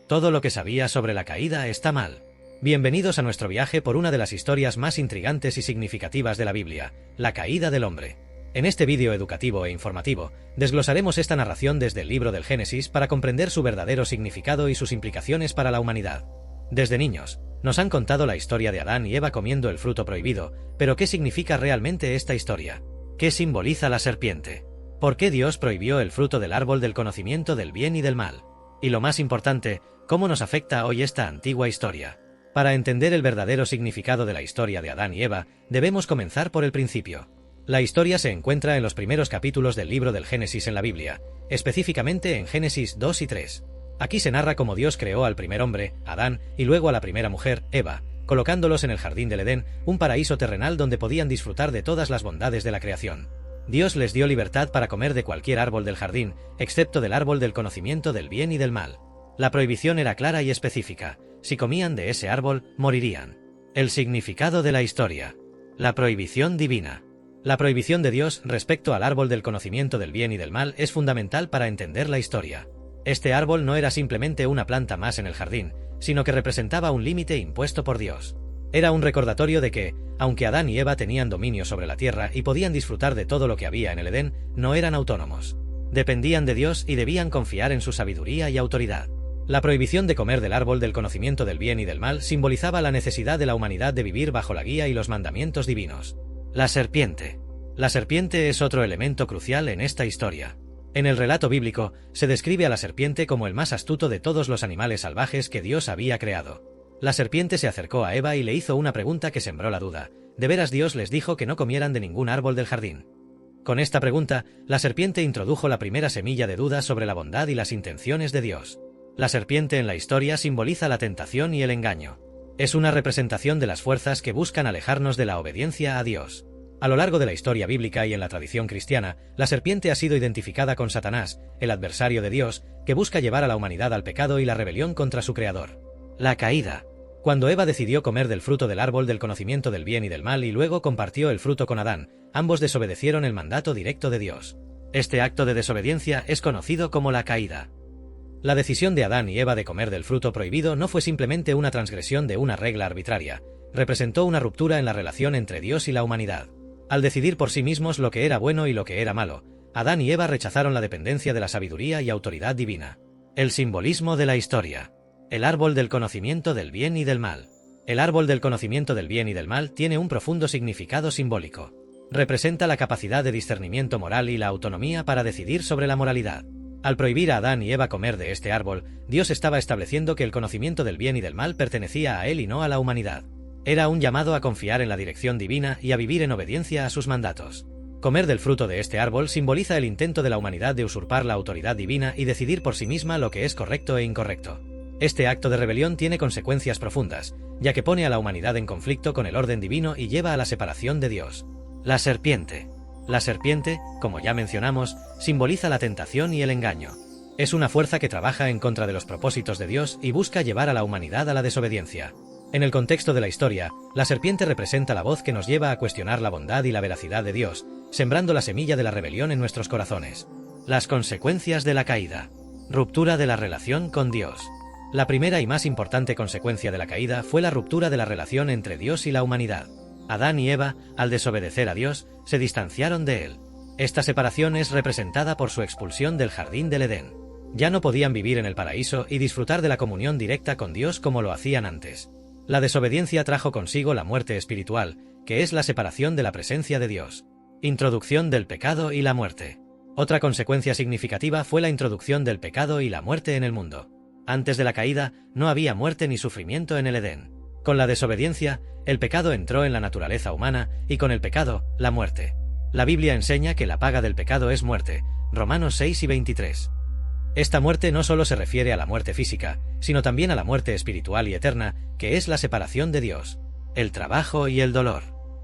Todo lo que sabía sobre la caída está mal. Bienvenidos a nuestro viaje por una de las historias más intrigantes y significativas de la Biblia, la caída del hombre. En este vídeo educativo e informativo, desglosaremos esta narración desde el libro del Génesis para comprender su verdadero significado y sus implicaciones para la humanidad. Desde niños, nos han contado la historia de Adán y Eva comiendo el fruto prohibido, pero ¿qué significa realmente esta historia? ¿Qué simboliza la serpiente? ¿Por qué Dios prohibió el fruto del árbol del conocimiento del bien y del mal? Y lo más importante, ¿cómo nos afecta hoy esta antigua historia? Para entender el verdadero significado de la historia de Adán y Eva, debemos comenzar por el principio. La historia se encuentra en los primeros capítulos del libro del Génesis en la Biblia, específicamente en Génesis 2 y 3. Aquí se narra cómo Dios creó al primer hombre, Adán, y luego a la primera mujer, Eva, colocándolos en el jardín del Edén, un paraíso terrenal donde podían disfrutar de todas las bondades de la creación. Dios les dio libertad para comer de cualquier árbol del jardín, excepto del árbol del conocimiento del bien y del mal. La prohibición era clara y específica: si comían de ese árbol, morirían. El significado de la historia. La prohibición divina. La prohibición de Dios respecto al árbol del conocimiento del bien y del mal es fundamental para entender la historia. Este árbol no era simplemente una planta más en el jardín, sino que representaba un límite impuesto por Dios. Era un recordatorio de que, aunque Adán y Eva tenían dominio sobre la tierra y podían disfrutar de todo lo que había en el Edén, no eran autónomos. Dependían de Dios y debían confiar en su sabiduría y autoridad. La prohibición de comer del árbol del conocimiento del bien y del mal simbolizaba la necesidad de la humanidad de vivir bajo la guía y los mandamientos divinos. La serpiente. La serpiente es otro elemento crucial en esta historia. En el relato bíblico, se describe a la serpiente como el más astuto de todos los animales salvajes que Dios había creado. La serpiente se acercó a Eva y le hizo una pregunta que sembró la duda: ¿de veras Dios les dijo que no comieran de ningún árbol del jardín? Con esta pregunta, la serpiente introdujo la primera semilla de duda sobre la bondad y las intenciones de Dios. La serpiente en la historia simboliza la tentación y el engaño. Es una representación de las fuerzas que buscan alejarnos de la obediencia a Dios. A lo largo de la historia bíblica y en la tradición cristiana, la serpiente ha sido identificada con Satanás, el adversario de Dios, que busca llevar a la humanidad al pecado y la rebelión contra su creador. La caída. Cuando Eva decidió comer del fruto del árbol del conocimiento del bien y del mal y luego compartió el fruto con Adán, ambos desobedecieron el mandato directo de Dios. Este acto de desobediencia es conocido como la caída. La decisión de Adán y Eva de comer del fruto prohibido no fue simplemente una transgresión de una regla arbitraria, representó una ruptura en la relación entre Dios y la humanidad. Al decidir por sí mismos lo que era bueno y lo que era malo, Adán y Eva rechazaron la dependencia de la sabiduría y autoridad divina. El simbolismo de la historia. El árbol del conocimiento del bien y del mal. El árbol del conocimiento del bien y del mal tiene un profundo significado simbólico. Representa la capacidad de discernimiento moral y la autonomía para decidir sobre la moralidad. Al prohibir a Adán y Eva comer de este árbol, Dios estaba estableciendo que el conocimiento del bien y del mal pertenecía a Él y no a la humanidad. Era un llamado a confiar en la dirección divina y a vivir en obediencia a sus mandatos. Comer del fruto de este árbol simboliza el intento de la humanidad de usurpar la autoridad divina y decidir por sí misma lo que es correcto e incorrecto. Este acto de rebelión tiene consecuencias profundas, ya que pone a la humanidad en conflicto con el orden divino y lleva a la separación de Dios. La serpiente. La serpiente, como ya mencionamos, simboliza la tentación y el engaño. Es una fuerza que trabaja en contra de los propósitos de Dios y busca llevar a la humanidad a la desobediencia. En el contexto de la historia, la serpiente representa la voz que nos lleva a cuestionar la bondad y la veracidad de Dios, sembrando la semilla de la rebelión en nuestros corazones. Las consecuencias de la caída. Ruptura de la relación con Dios. La primera y más importante consecuencia de la caída fue la ruptura de la relación entre Dios y la humanidad. Adán y Eva, al desobedecer a Dios, se distanciaron de Él. Esta separación es representada por su expulsión del jardín del Edén. Ya no podían vivir en el paraíso y disfrutar de la comunión directa con Dios como lo hacían antes. La desobediencia trajo consigo la muerte espiritual, que es la separación de la presencia de Dios. Introducción del pecado y la muerte. Otra consecuencia significativa fue la introducción del pecado y la muerte en el mundo. Antes de la caída, no había muerte ni sufrimiento en el Edén. Con la desobediencia, el pecado entró en la naturaleza humana y con el pecado, la muerte. La Biblia enseña que la paga del pecado es muerte, Romanos 6 y 23. Esta muerte no solo se refiere a la muerte física, sino también a la muerte espiritual y eterna, que es la separación de Dios. El trabajo y el dolor.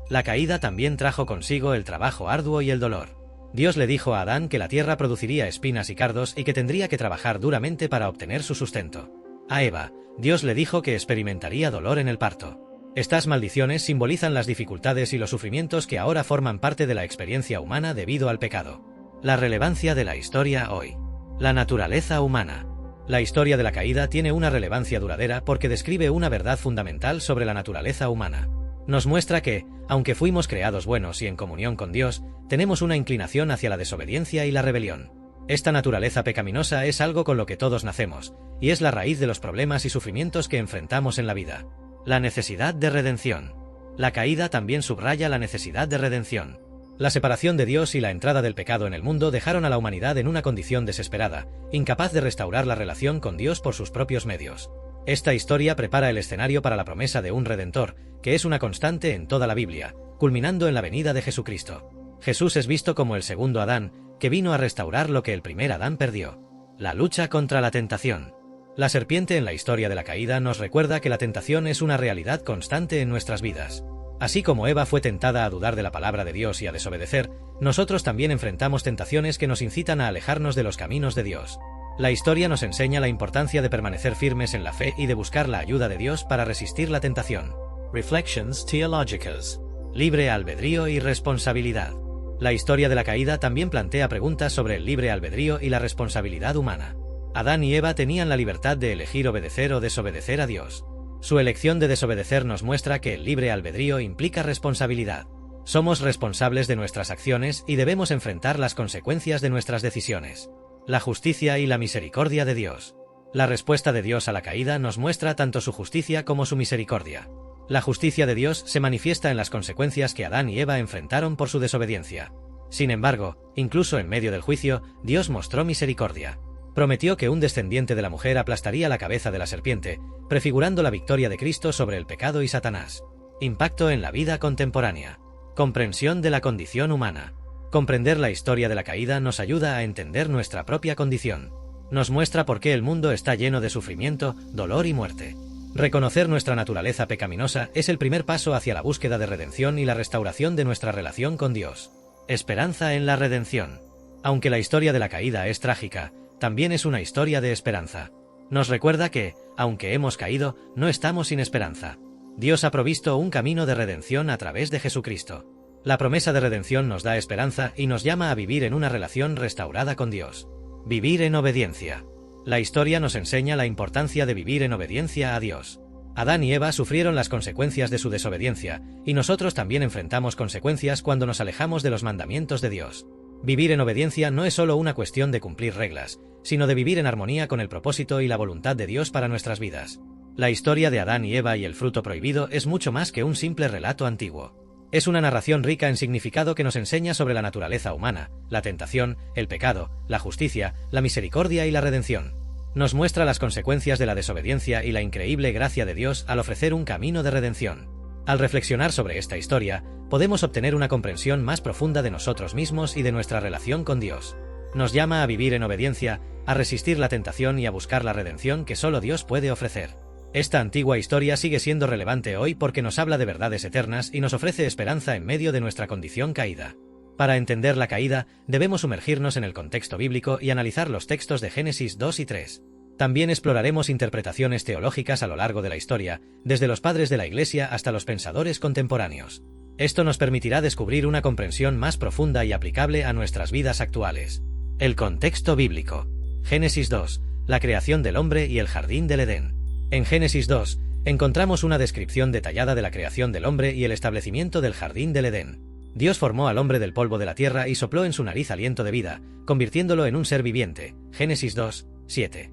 La caída también trajo consigo el trabajo arduo y el dolor. Dios le dijo a Adán que la tierra produciría espinas y cardos y que tendría que trabajar duramente para obtener su sustento. A Eva, Dios le dijo que experimentaría dolor en el parto. Estas maldiciones simbolizan las dificultades y los sufrimientos que ahora forman parte de la experiencia humana debido al pecado. La relevancia de la historia hoy. La naturaleza humana. La historia de la caída tiene una relevancia duradera porque describe una verdad fundamental sobre la naturaleza humana. Nos muestra que, aunque fuimos creados buenos y en comunión con Dios, tenemos una inclinación hacia la desobediencia y la rebelión. Esta naturaleza pecaminosa es algo con lo que todos nacemos, y es la raíz de los problemas y sufrimientos que enfrentamos en la vida. La necesidad de redención. La caída también subraya la necesidad de redención. La separación de Dios y la entrada del pecado en el mundo dejaron a la humanidad en una condición desesperada, incapaz de restaurar la relación con Dios por sus propios medios. Esta historia prepara el escenario para la promesa de un Redentor, que es una constante en toda la Biblia, culminando en la venida de Jesucristo. Jesús es visto como el segundo Adán, que vino a restaurar lo que el primer Adán perdió. La lucha contra la tentación. La serpiente en la historia de la caída nos recuerda que la tentación es una realidad constante en nuestras vidas. Así como Eva fue tentada a dudar de la palabra de Dios y a desobedecer, nosotros también enfrentamos tentaciones que nos incitan a alejarnos de los caminos de Dios. La historia nos enseña la importancia de permanecer firmes en la fe y de buscar la ayuda de Dios para resistir la tentación. Reflections Theológicas. Libre albedrío y responsabilidad. La historia de la caída también plantea preguntas sobre el libre albedrío y la responsabilidad humana. Adán y Eva tenían la libertad de elegir obedecer o desobedecer a Dios. Su elección de desobedecer nos muestra que el libre albedrío implica responsabilidad. Somos responsables de nuestras acciones y debemos enfrentar las consecuencias de nuestras decisiones. La justicia y la misericordia de Dios. La respuesta de Dios a la caída nos muestra tanto su justicia como su misericordia. La justicia de Dios se manifiesta en las consecuencias que Adán y Eva enfrentaron por su desobediencia. Sin embargo, incluso en medio del juicio, Dios mostró misericordia. Prometió que un descendiente de la mujer aplastaría la cabeza de la serpiente, prefigurando la victoria de Cristo sobre el pecado y Satanás. Impacto en la vida contemporánea. Comprensión de la condición humana. Comprender la historia de la caída nos ayuda a entender nuestra propia condición. Nos muestra por qué el mundo está lleno de sufrimiento, dolor y muerte. Reconocer nuestra naturaleza pecaminosa es el primer paso hacia la búsqueda de redención y la restauración de nuestra relación con Dios. Esperanza en la redención. Aunque la historia de la caída es trágica, también es una historia de esperanza. Nos recuerda que, aunque hemos caído, no estamos sin esperanza. Dios ha provisto un camino de redención a través de Jesucristo. La promesa de redención nos da esperanza y nos llama a vivir en una relación restaurada con Dios. Vivir en obediencia. La historia nos enseña la importancia de vivir en obediencia a Dios. Adán y Eva sufrieron las consecuencias de su desobediencia, y nosotros también enfrentamos consecuencias cuando nos alejamos de los mandamientos de Dios. Vivir en obediencia no es solo una cuestión de cumplir reglas, sino de vivir en armonía con el propósito y la voluntad de Dios para nuestras vidas. La historia de Adán y Eva y el fruto prohibido es mucho más que un simple relato antiguo. Es una narración rica en significado que nos enseña sobre la naturaleza humana, la tentación, el pecado, la justicia, la misericordia y la redención. Nos muestra las consecuencias de la desobediencia y la increíble gracia de Dios al ofrecer un camino de redención. Al reflexionar sobre esta historia, podemos obtener una comprensión más profunda de nosotros mismos y de nuestra relación con Dios. Nos llama a vivir en obediencia, a resistir la tentación y a buscar la redención que solo Dios puede ofrecer. Esta antigua historia sigue siendo relevante hoy porque nos habla de verdades eternas y nos ofrece esperanza en medio de nuestra condición caída. Para entender la caída, debemos sumergirnos en el contexto bíblico y analizar los textos de Génesis 2 y 3. También exploraremos interpretaciones teológicas a lo largo de la historia, desde los padres de la Iglesia hasta los pensadores contemporáneos. Esto nos permitirá descubrir una comprensión más profunda y aplicable a nuestras vidas actuales. El contexto bíblico. Génesis 2. La creación del hombre y el jardín del Edén. En Génesis 2, encontramos una descripción detallada de la creación del hombre y el establecimiento del jardín del Edén. Dios formó al hombre del polvo de la tierra y sopló en su nariz aliento de vida, convirtiéndolo en un ser viviente. Génesis 2, 7.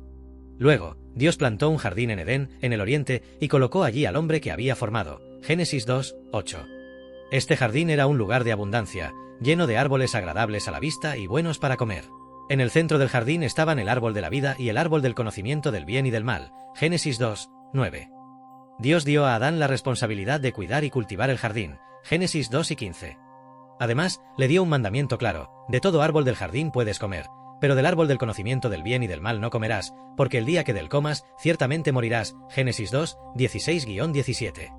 Luego, Dios plantó un jardín en Edén, en el oriente, y colocó allí al hombre que había formado. Génesis 2, 8. Este jardín era un lugar de abundancia, lleno de árboles agradables a la vista y buenos para comer. En el centro del jardín estaban el árbol de la vida y el árbol del conocimiento del bien y del mal. Génesis 2, 9. Dios dio a Adán la responsabilidad de cuidar y cultivar el jardín. Génesis 2 y 15. Además, le dio un mandamiento claro: de todo árbol del jardín puedes comer, pero del árbol del conocimiento del bien y del mal no comerás, porque el día que del comas, ciertamente morirás. Génesis 2, 16-17.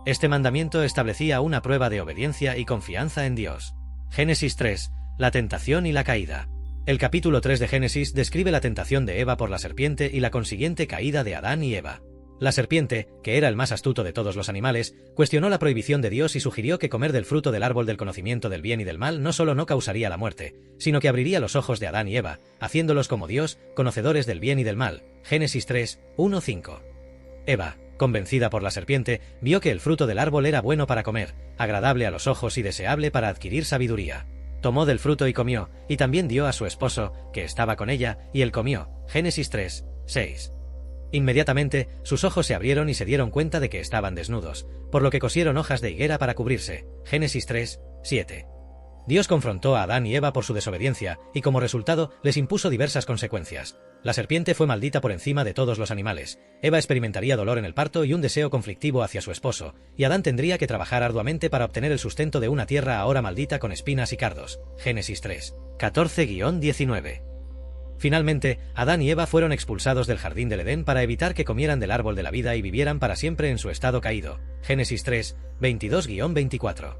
Este mandamiento establecía una prueba de obediencia y confianza en Dios. Génesis 3, la tentación y la caída. El capítulo 3 de Génesis describe la tentación de Eva por la serpiente y la consiguiente caída de Adán y Eva. La serpiente, que era el más astuto de todos los animales, cuestionó la prohibición de Dios y sugirió que comer del fruto del árbol del conocimiento del bien y del mal no solo no causaría la muerte, sino que abriría los ojos de Adán y Eva, haciéndolos como Dios, conocedores del bien y del mal. Génesis 3, 1, 5. Eva, convencida por la serpiente, vio que el fruto del árbol era bueno para comer, agradable a los ojos y deseable para adquirir sabiduría. Tomó del fruto y comió, y también dio a su esposo, que estaba con ella, y él comió. Génesis 3, 6. Inmediatamente, sus ojos se abrieron y se dieron cuenta de que estaban desnudos, por lo que cosieron hojas de higuera para cubrirse. Génesis 3, 7. Dios confrontó a Adán y Eva por su desobediencia, y como resultado, les impuso diversas consecuencias. La serpiente fue maldita por encima de todos los animales, Eva experimentaría dolor en el parto y un deseo conflictivo hacia su esposo, y Adán tendría que trabajar arduamente para obtener el sustento de una tierra ahora maldita con espinas y cardos. Génesis 3, 14-19. Finalmente, Adán y Eva fueron expulsados del jardín del Edén para evitar que comieran del árbol de la vida y vivieran para siempre en su estado caído. Génesis 3, 22-24.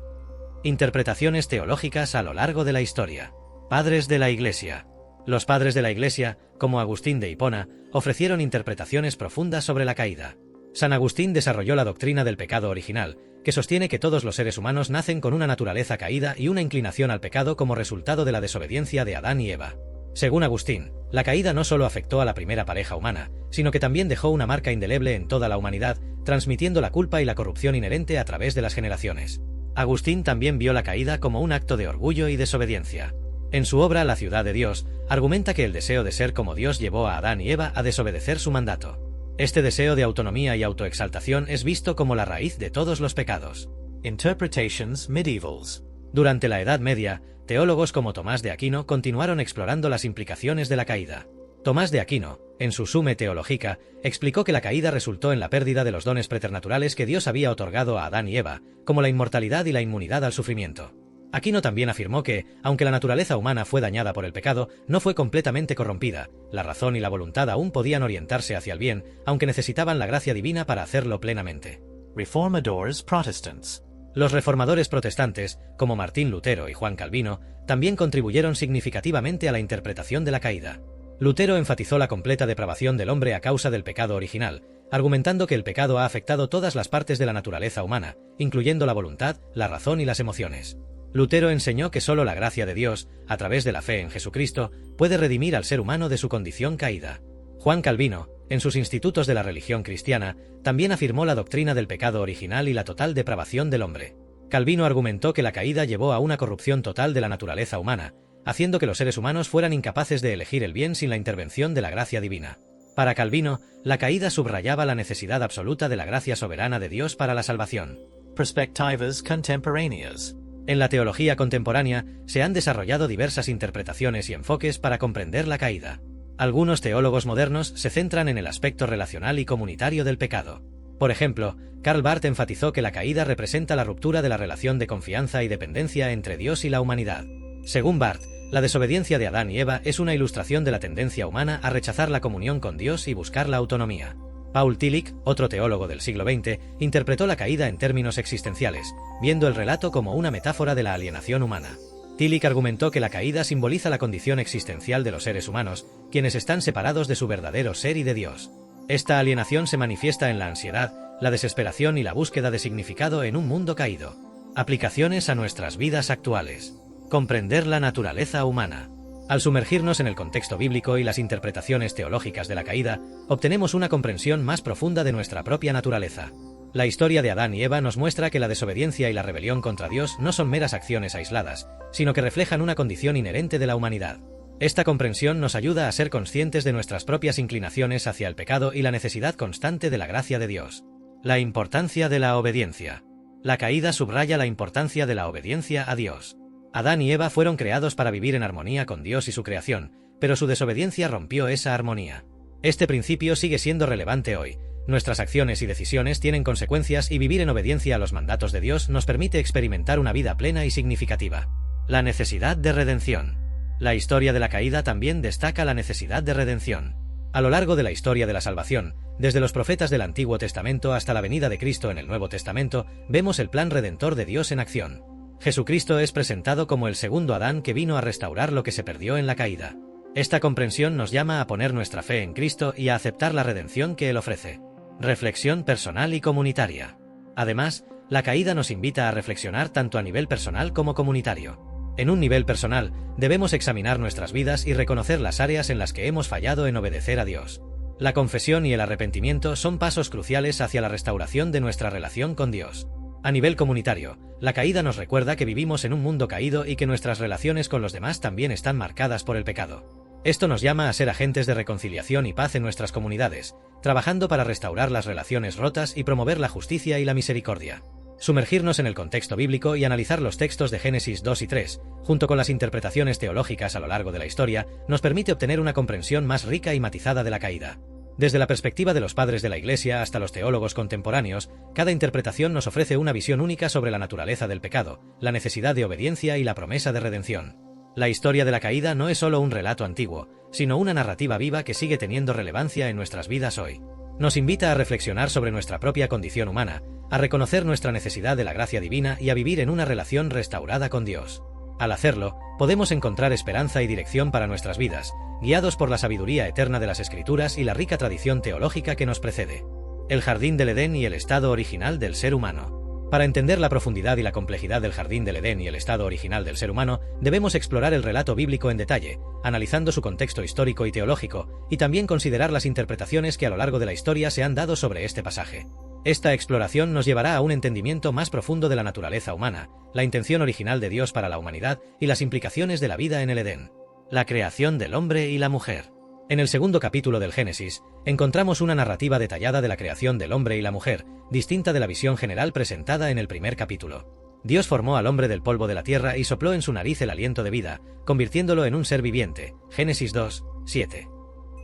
Interpretaciones teológicas a lo largo de la historia. Padres de la Iglesia. Los padres de la Iglesia, como Agustín de Hipona, ofrecieron interpretaciones profundas sobre la caída. San Agustín desarrolló la doctrina del pecado original, que sostiene que todos los seres humanos nacen con una naturaleza caída y una inclinación al pecado como resultado de la desobediencia de Adán y Eva. Según Agustín, la caída no solo afectó a la primera pareja humana, sino que también dejó una marca indeleble en toda la humanidad, transmitiendo la culpa y la corrupción inherente a través de las generaciones. Agustín también vio la caída como un acto de orgullo y desobediencia. En su obra La ciudad de Dios, argumenta que el deseo de ser como Dios llevó a Adán y Eva a desobedecer su mandato. Este deseo de autonomía y autoexaltación es visto como la raíz de todos los pecados. Interpretations medievals. Durante la Edad Media, teólogos como Tomás de Aquino continuaron explorando las implicaciones de la caída. Tomás de Aquino, en su Summe Theologica, explicó que la caída resultó en la pérdida de los dones preternaturales que Dios había otorgado a Adán y Eva, como la inmortalidad y la inmunidad al sufrimiento. Aquino también afirmó que, aunque la naturaleza humana fue dañada por el pecado, no fue completamente corrompida, la razón y la voluntad aún podían orientarse hacia el bien, aunque necesitaban la gracia divina para hacerlo plenamente. Reformadores Protestants. Los reformadores protestantes, como Martín Lutero y Juan Calvino, también contribuyeron significativamente a la interpretación de la caída. Lutero enfatizó la completa depravación del hombre a causa del pecado original, argumentando que el pecado ha afectado todas las partes de la naturaleza humana, incluyendo la voluntad, la razón y las emociones. Lutero enseñó que solo la gracia de Dios, a través de la fe en Jesucristo, puede redimir al ser humano de su condición caída. Juan Calvino, en sus Institutos de la Religión Cristiana, también afirmó la doctrina del pecado original y la total depravación del hombre. Calvino argumentó que la caída llevó a una corrupción total de la naturaleza humana, haciendo que los seres humanos fueran incapaces de elegir el bien sin la intervención de la gracia divina. Para Calvino, la caída subrayaba la necesidad absoluta de la gracia soberana de Dios para la salvación. Perspectivas contemporáneas. En la teología contemporánea se han desarrollado diversas interpretaciones y enfoques para comprender la caída. Algunos teólogos modernos se centran en el aspecto relacional y comunitario del pecado. Por ejemplo, Karl Barth enfatizó que la caída representa la ruptura de la relación de confianza y dependencia entre Dios y la humanidad. Según Barth, la desobediencia de Adán y Eva es una ilustración de la tendencia humana a rechazar la comunión con Dios y buscar la autonomía. Paul Tillich, otro teólogo del siglo XX, interpretó la caída en términos existenciales, viendo el relato como una metáfora de la alienación humana. Tillich argumentó que la caída simboliza la condición existencial de los seres humanos, quienes están separados de su verdadero ser y de Dios. Esta alienación se manifiesta en la ansiedad, la desesperación y la búsqueda de significado en un mundo caído. Aplicaciones a nuestras vidas actuales. Comprender la naturaleza humana. Al sumergirnos en el contexto bíblico y las interpretaciones teológicas de la caída, obtenemos una comprensión más profunda de nuestra propia naturaleza. La historia de Adán y Eva nos muestra que la desobediencia y la rebelión contra Dios no son meras acciones aisladas, sino que reflejan una condición inherente de la humanidad. Esta comprensión nos ayuda a ser conscientes de nuestras propias inclinaciones hacia el pecado y la necesidad constante de la gracia de Dios. La importancia de la obediencia. La caída subraya la importancia de la obediencia a Dios. Adán y Eva fueron creados para vivir en armonía con Dios y su creación, pero su desobediencia rompió esa armonía. Este principio sigue siendo relevante hoy. Nuestras acciones y decisiones tienen consecuencias y vivir en obediencia a los mandatos de Dios nos permite experimentar una vida plena y significativa. La necesidad de redención. La historia de la caída también destaca la necesidad de redención. A lo largo de la historia de la salvación, desde los profetas del Antiguo Testamento hasta la venida de Cristo en el Nuevo Testamento, vemos el plan redentor de Dios en acción. Jesucristo es presentado como el segundo Adán que vino a restaurar lo que se perdió en la caída. Esta comprensión nos llama a poner nuestra fe en Cristo y a aceptar la redención que Él ofrece. Reflexión personal y comunitaria. Además, la caída nos invita a reflexionar tanto a nivel personal como comunitario. En un nivel personal, debemos examinar nuestras vidas y reconocer las áreas en las que hemos fallado en obedecer a Dios. La confesión y el arrepentimiento son pasos cruciales hacia la restauración de nuestra relación con Dios. A nivel comunitario, la caída nos recuerda que vivimos en un mundo caído y que nuestras relaciones con los demás también están marcadas por el pecado. Esto nos llama a ser agentes de reconciliación y paz en nuestras comunidades, trabajando para restaurar las relaciones rotas y promover la justicia y la misericordia. Sumergirnos en el contexto bíblico y analizar los textos de Génesis 2 y 3, junto con las interpretaciones teológicas a lo largo de la historia, nos permite obtener una comprensión más rica y matizada de la caída. Desde la perspectiva de los padres de la Iglesia hasta los teólogos contemporáneos, cada interpretación nos ofrece una visión única sobre la naturaleza del pecado, la necesidad de obediencia y la promesa de redención. La historia de la caída no es solo un relato antiguo, sino una narrativa viva que sigue teniendo relevancia en nuestras vidas hoy. Nos invita a reflexionar sobre nuestra propia condición humana, a reconocer nuestra necesidad de la gracia divina y a vivir en una relación restaurada con Dios. Al hacerlo, podemos encontrar esperanza y dirección para nuestras vidas, guiados por la sabiduría eterna de las Escrituras y la rica tradición teológica que nos precede. El jardín del Edén y el estado original del ser humano. Para entender la profundidad y la complejidad del jardín del Edén y el estado original del ser humano, debemos explorar el relato bíblico en detalle, analizando su contexto histórico y teológico, y también considerar las interpretaciones que a lo largo de la historia se han dado sobre este pasaje. Esta exploración nos llevará a un entendimiento más profundo de la naturaleza humana, la intención original de Dios para la humanidad y las implicaciones de la vida en el Edén. La creación del hombre y la mujer. En el segundo capítulo del Génesis, encontramos una narrativa detallada de la creación del hombre y la mujer, distinta de la visión general presentada en el primer capítulo. Dios formó al hombre del polvo de la tierra y sopló en su nariz el aliento de vida, convirtiéndolo en un ser viviente. Génesis 2, 7.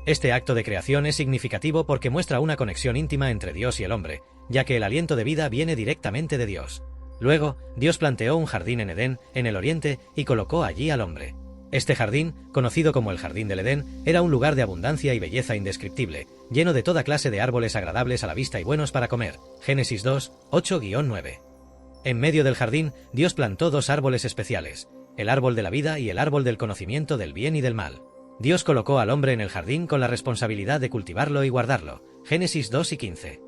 Este acto de creación es significativo porque muestra una conexión íntima entre Dios y el hombre, ya que el aliento de vida viene directamente de Dios. Luego, Dios planteó un jardín en Edén, en el oriente, y colocó allí al hombre. Este jardín, conocido como el Jardín del Edén, era un lugar de abundancia y belleza indescriptible, lleno de toda clase de árboles agradables a la vista y buenos para comer. Génesis 2, 8-9. En medio del jardín, Dios plantó dos árboles especiales, el árbol de la vida y el árbol del conocimiento del bien y del mal. Dios colocó al hombre en el jardín con la responsabilidad de cultivarlo y guardarlo. Génesis 2 y 15.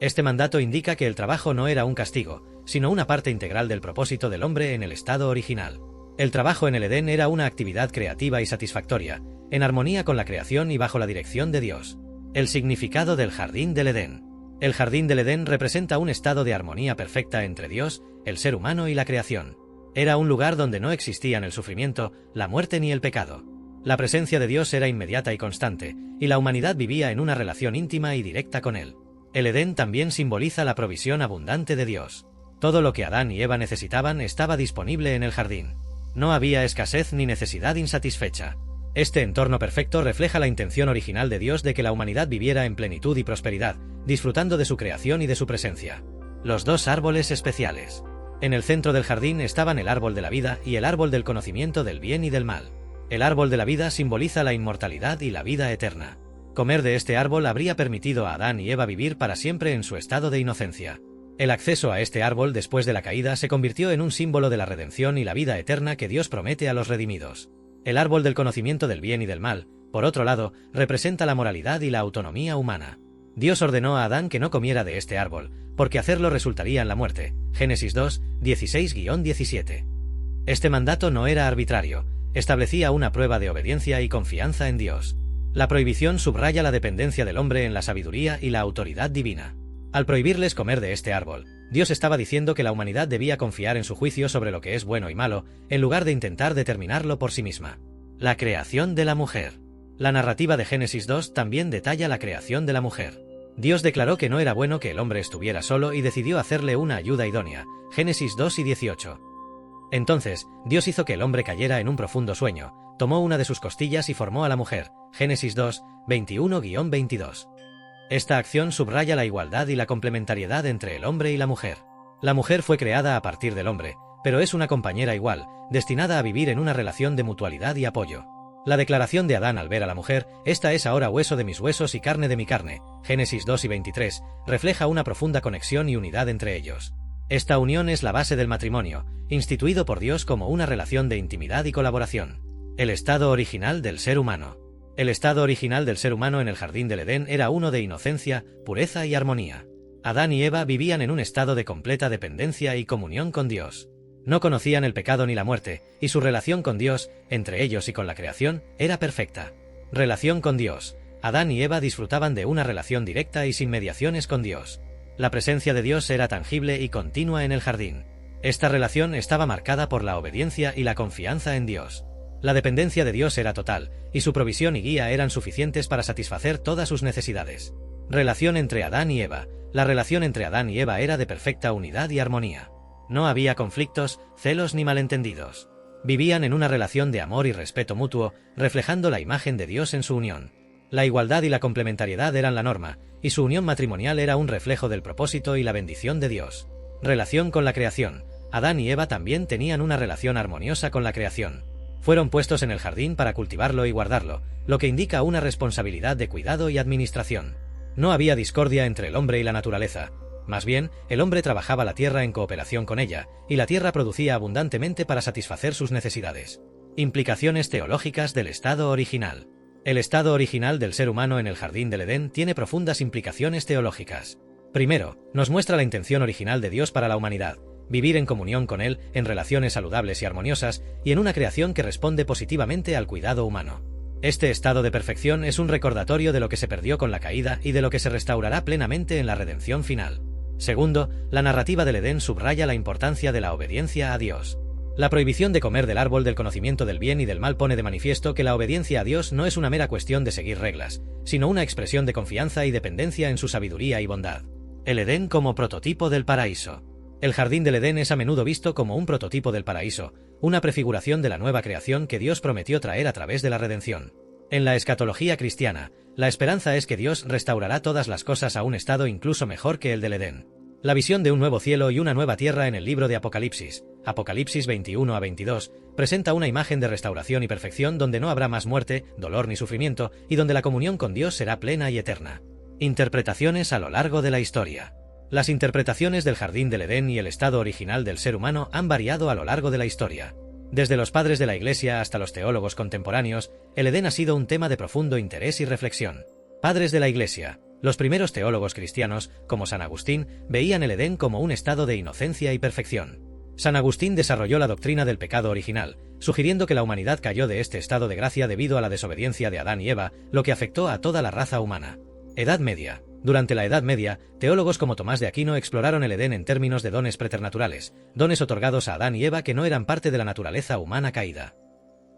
Este mandato indica que el trabajo no era un castigo, sino una parte integral del propósito del hombre en el estado original. El trabajo en el Edén era una actividad creativa y satisfactoria, en armonía con la creación y bajo la dirección de Dios. El significado del Jardín del Edén. El Jardín del Edén representa un estado de armonía perfecta entre Dios, el ser humano y la creación. Era un lugar donde no existían el sufrimiento, la muerte ni el pecado. La presencia de Dios era inmediata y constante, y la humanidad vivía en una relación íntima y directa con Él. El Edén también simboliza la provisión abundante de Dios. Todo lo que Adán y Eva necesitaban estaba disponible en el jardín. No había escasez ni necesidad insatisfecha. Este entorno perfecto refleja la intención original de Dios de que la humanidad viviera en plenitud y prosperidad, disfrutando de su creación y de su presencia. Los dos árboles especiales. En el centro del jardín estaban el árbol de la vida y el árbol del conocimiento del bien y del mal. El árbol de la vida simboliza la inmortalidad y la vida eterna. Comer de este árbol habría permitido a Adán y Eva vivir para siempre en su estado de inocencia. El acceso a este árbol después de la caída se convirtió en un símbolo de la redención y la vida eterna que Dios promete a los redimidos. El árbol del conocimiento del bien y del mal, por otro lado, representa la moralidad y la autonomía humana. Dios ordenó a Adán que no comiera de este árbol, porque hacerlo resultaría en la muerte. Génesis 2, 16-17. Este mandato no era arbitrario, establecía una prueba de obediencia y confianza en Dios. La prohibición subraya la dependencia del hombre en la sabiduría y la autoridad divina. Al prohibirles comer de este árbol, Dios estaba diciendo que la humanidad debía confiar en su juicio sobre lo que es bueno y malo, en lugar de intentar determinarlo por sí misma. La creación de la mujer. La narrativa de Génesis 2 también detalla la creación de la mujer. Dios declaró que no era bueno que el hombre estuviera solo y decidió hacerle una ayuda idónea. Génesis 2 y 18. Entonces, Dios hizo que el hombre cayera en un profundo sueño, tomó una de sus costillas y formó a la mujer. Génesis 2, 21-22. Esta acción subraya la igualdad y la complementariedad entre el hombre y la mujer. La mujer fue creada a partir del hombre, pero es una compañera igual, destinada a vivir en una relación de mutualidad y apoyo. La declaración de Adán al ver a la mujer, esta es ahora hueso de mis huesos y carne de mi carne, Génesis 2 y 23, refleja una profunda conexión y unidad entre ellos. Esta unión es la base del matrimonio, instituido por Dios como una relación de intimidad y colaboración. El estado original del ser humano. El estado original del ser humano en el jardín del Edén era uno de inocencia, pureza y armonía. Adán y Eva vivían en un estado de completa dependencia y comunión con Dios. No conocían el pecado ni la muerte, y su relación con Dios, entre ellos y con la creación, era perfecta. Relación con Dios. Adán y Eva disfrutaban de una relación directa y sin mediaciones con Dios. La presencia de Dios era tangible y continua en el jardín. Esta relación estaba marcada por la obediencia y la confianza en Dios. La dependencia de Dios era total, y su provisión y guía eran suficientes para satisfacer todas sus necesidades. Relación entre Adán y Eva. La relación entre Adán y Eva era de perfecta unidad y armonía. No había conflictos, celos ni malentendidos. Vivían en una relación de amor y respeto mutuo, reflejando la imagen de Dios en su unión. La igualdad y la complementariedad eran la norma, y su unión matrimonial era un reflejo del propósito y la bendición de Dios. Relación con la creación. Adán y Eva también tenían una relación armoniosa con la creación. Fueron puestos en el jardín para cultivarlo y guardarlo, lo que indica una responsabilidad de cuidado y administración. No había discordia entre el hombre y la naturaleza. Más bien, el hombre trabajaba la tierra en cooperación con ella, y la tierra producía abundantemente para satisfacer sus necesidades. Implicaciones teológicas del estado original. El estado original del ser humano en el jardín del Edén tiene profundas implicaciones teológicas. Primero, nos muestra la intención original de Dios para la humanidad: vivir en comunión con Él, en relaciones saludables y armoniosas, y en una creación que responde positivamente al cuidado humano. Este estado de perfección es un recordatorio de lo que se perdió con la caída y de lo que se restaurará plenamente en la redención final. Segundo, la narrativa del Edén subraya la importancia de la obediencia a Dios. La prohibición de comer del árbol del conocimiento del bien y del mal pone de manifiesto que la obediencia a Dios no es una mera cuestión de seguir reglas, sino una expresión de confianza y dependencia en su sabiduría y bondad. El Edén como prototipo del paraíso. El jardín del Edén es a menudo visto como un prototipo del paraíso, una prefiguración de la nueva creación que Dios prometió traer a través de la redención. En la escatología cristiana, la esperanza es que Dios restaurará todas las cosas a un estado incluso mejor que el del Edén. La visión de un nuevo cielo y una nueva tierra en el libro de Apocalipsis, Apocalipsis 21 a 22, presenta una imagen de restauración y perfección donde no habrá más muerte, dolor ni sufrimiento, y donde la comunión con Dios será plena y eterna. Interpretaciones a lo largo de la historia. Las interpretaciones del jardín del Edén y el estado original del ser humano han variado a lo largo de la historia. Desde los padres de la Iglesia hasta los teólogos contemporáneos, el Edén ha sido un tema de profundo interés y reflexión. Padres de la Iglesia. Los primeros teólogos cristianos, como San Agustín, veían el Edén como un estado de inocencia y perfección. San Agustín desarrolló la doctrina del pecado original, sugiriendo que la humanidad cayó de este estado de gracia debido a la desobediencia de Adán y Eva, lo que afectó a toda la raza humana. Edad Media. Durante la Edad Media, teólogos como Tomás de Aquino exploraron el Edén en términos de dones preternaturales, dones otorgados a Adán y Eva que no eran parte de la naturaleza humana caída.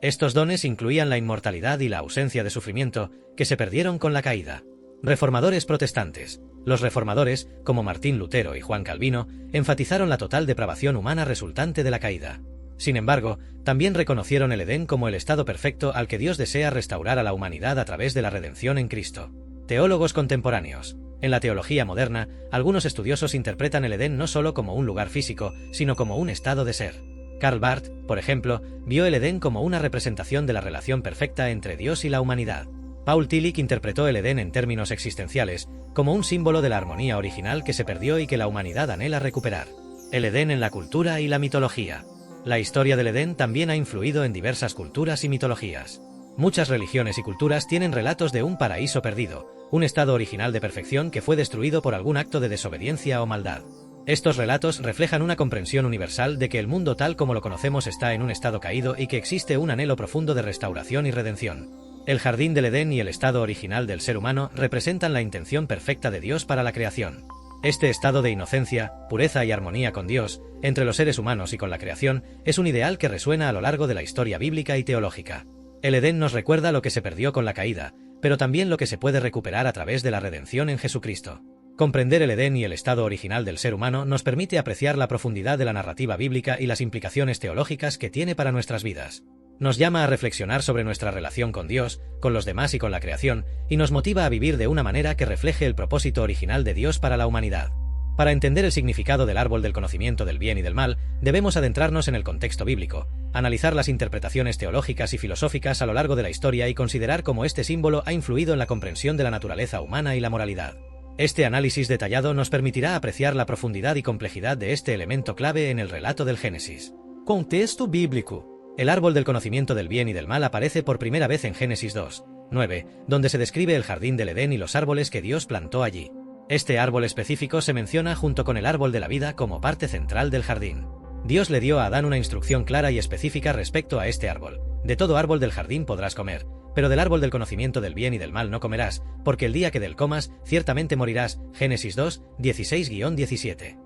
Estos dones incluían la inmortalidad y la ausencia de sufrimiento, que se perdieron con la caída. Reformadores protestantes. Los reformadores, como Martín Lutero y Juan Calvino, enfatizaron la total depravación humana resultante de la caída. Sin embargo, también reconocieron el Edén como el estado perfecto al que Dios desea restaurar a la humanidad a través de la redención en Cristo. Teólogos contemporáneos. En la teología moderna, algunos estudiosos interpretan el Edén no solo como un lugar físico, sino como un estado de ser. Karl Barth, por ejemplo, vio el Edén como una representación de la relación perfecta entre Dios y la humanidad. Paul Tillich interpretó el Edén en términos existenciales, como un símbolo de la armonía original que se perdió y que la humanidad anhela recuperar. El Edén en la cultura y la mitología. La historia del Edén también ha influido en diversas culturas y mitologías. Muchas religiones y culturas tienen relatos de un paraíso perdido, un estado original de perfección que fue destruido por algún acto de desobediencia o maldad. Estos relatos reflejan una comprensión universal de que el mundo tal como lo conocemos está en un estado caído y que existe un anhelo profundo de restauración y redención. El jardín del Edén y el estado original del ser humano representan la intención perfecta de Dios para la creación. Este estado de inocencia, pureza y armonía con Dios, entre los seres humanos y con la creación, es un ideal que resuena a lo largo de la historia bíblica y teológica. El Edén nos recuerda lo que se perdió con la caída, pero también lo que se puede recuperar a través de la redención en Jesucristo. Comprender el Edén y el estado original del ser humano nos permite apreciar la profundidad de la narrativa bíblica y las implicaciones teológicas que tiene para nuestras vidas. Nos llama a reflexionar sobre nuestra relación con Dios, con los demás y con la creación, y nos motiva a vivir de una manera que refleje el propósito original de Dios para la humanidad. Para entender el significado del árbol del conocimiento del bien y del mal, debemos adentrarnos en el contexto bíblico, analizar las interpretaciones teológicas y filosóficas a lo largo de la historia y considerar cómo este símbolo ha influido en la comprensión de la naturaleza humana y la moralidad. Este análisis detallado nos permitirá apreciar la profundidad y complejidad de este elemento clave en el relato del Génesis. Contexto bíblico. El árbol del conocimiento del bien y del mal aparece por primera vez en Génesis 2. 9, donde se describe el jardín del Edén y los árboles que Dios plantó allí. Este árbol específico se menciona junto con el árbol de la vida como parte central del jardín. Dios le dio a Adán una instrucción clara y específica respecto a este árbol. De todo árbol del jardín podrás comer, pero del árbol del conocimiento del bien y del mal no comerás, porque el día que del comas, ciertamente morirás. Génesis 2, 16-17.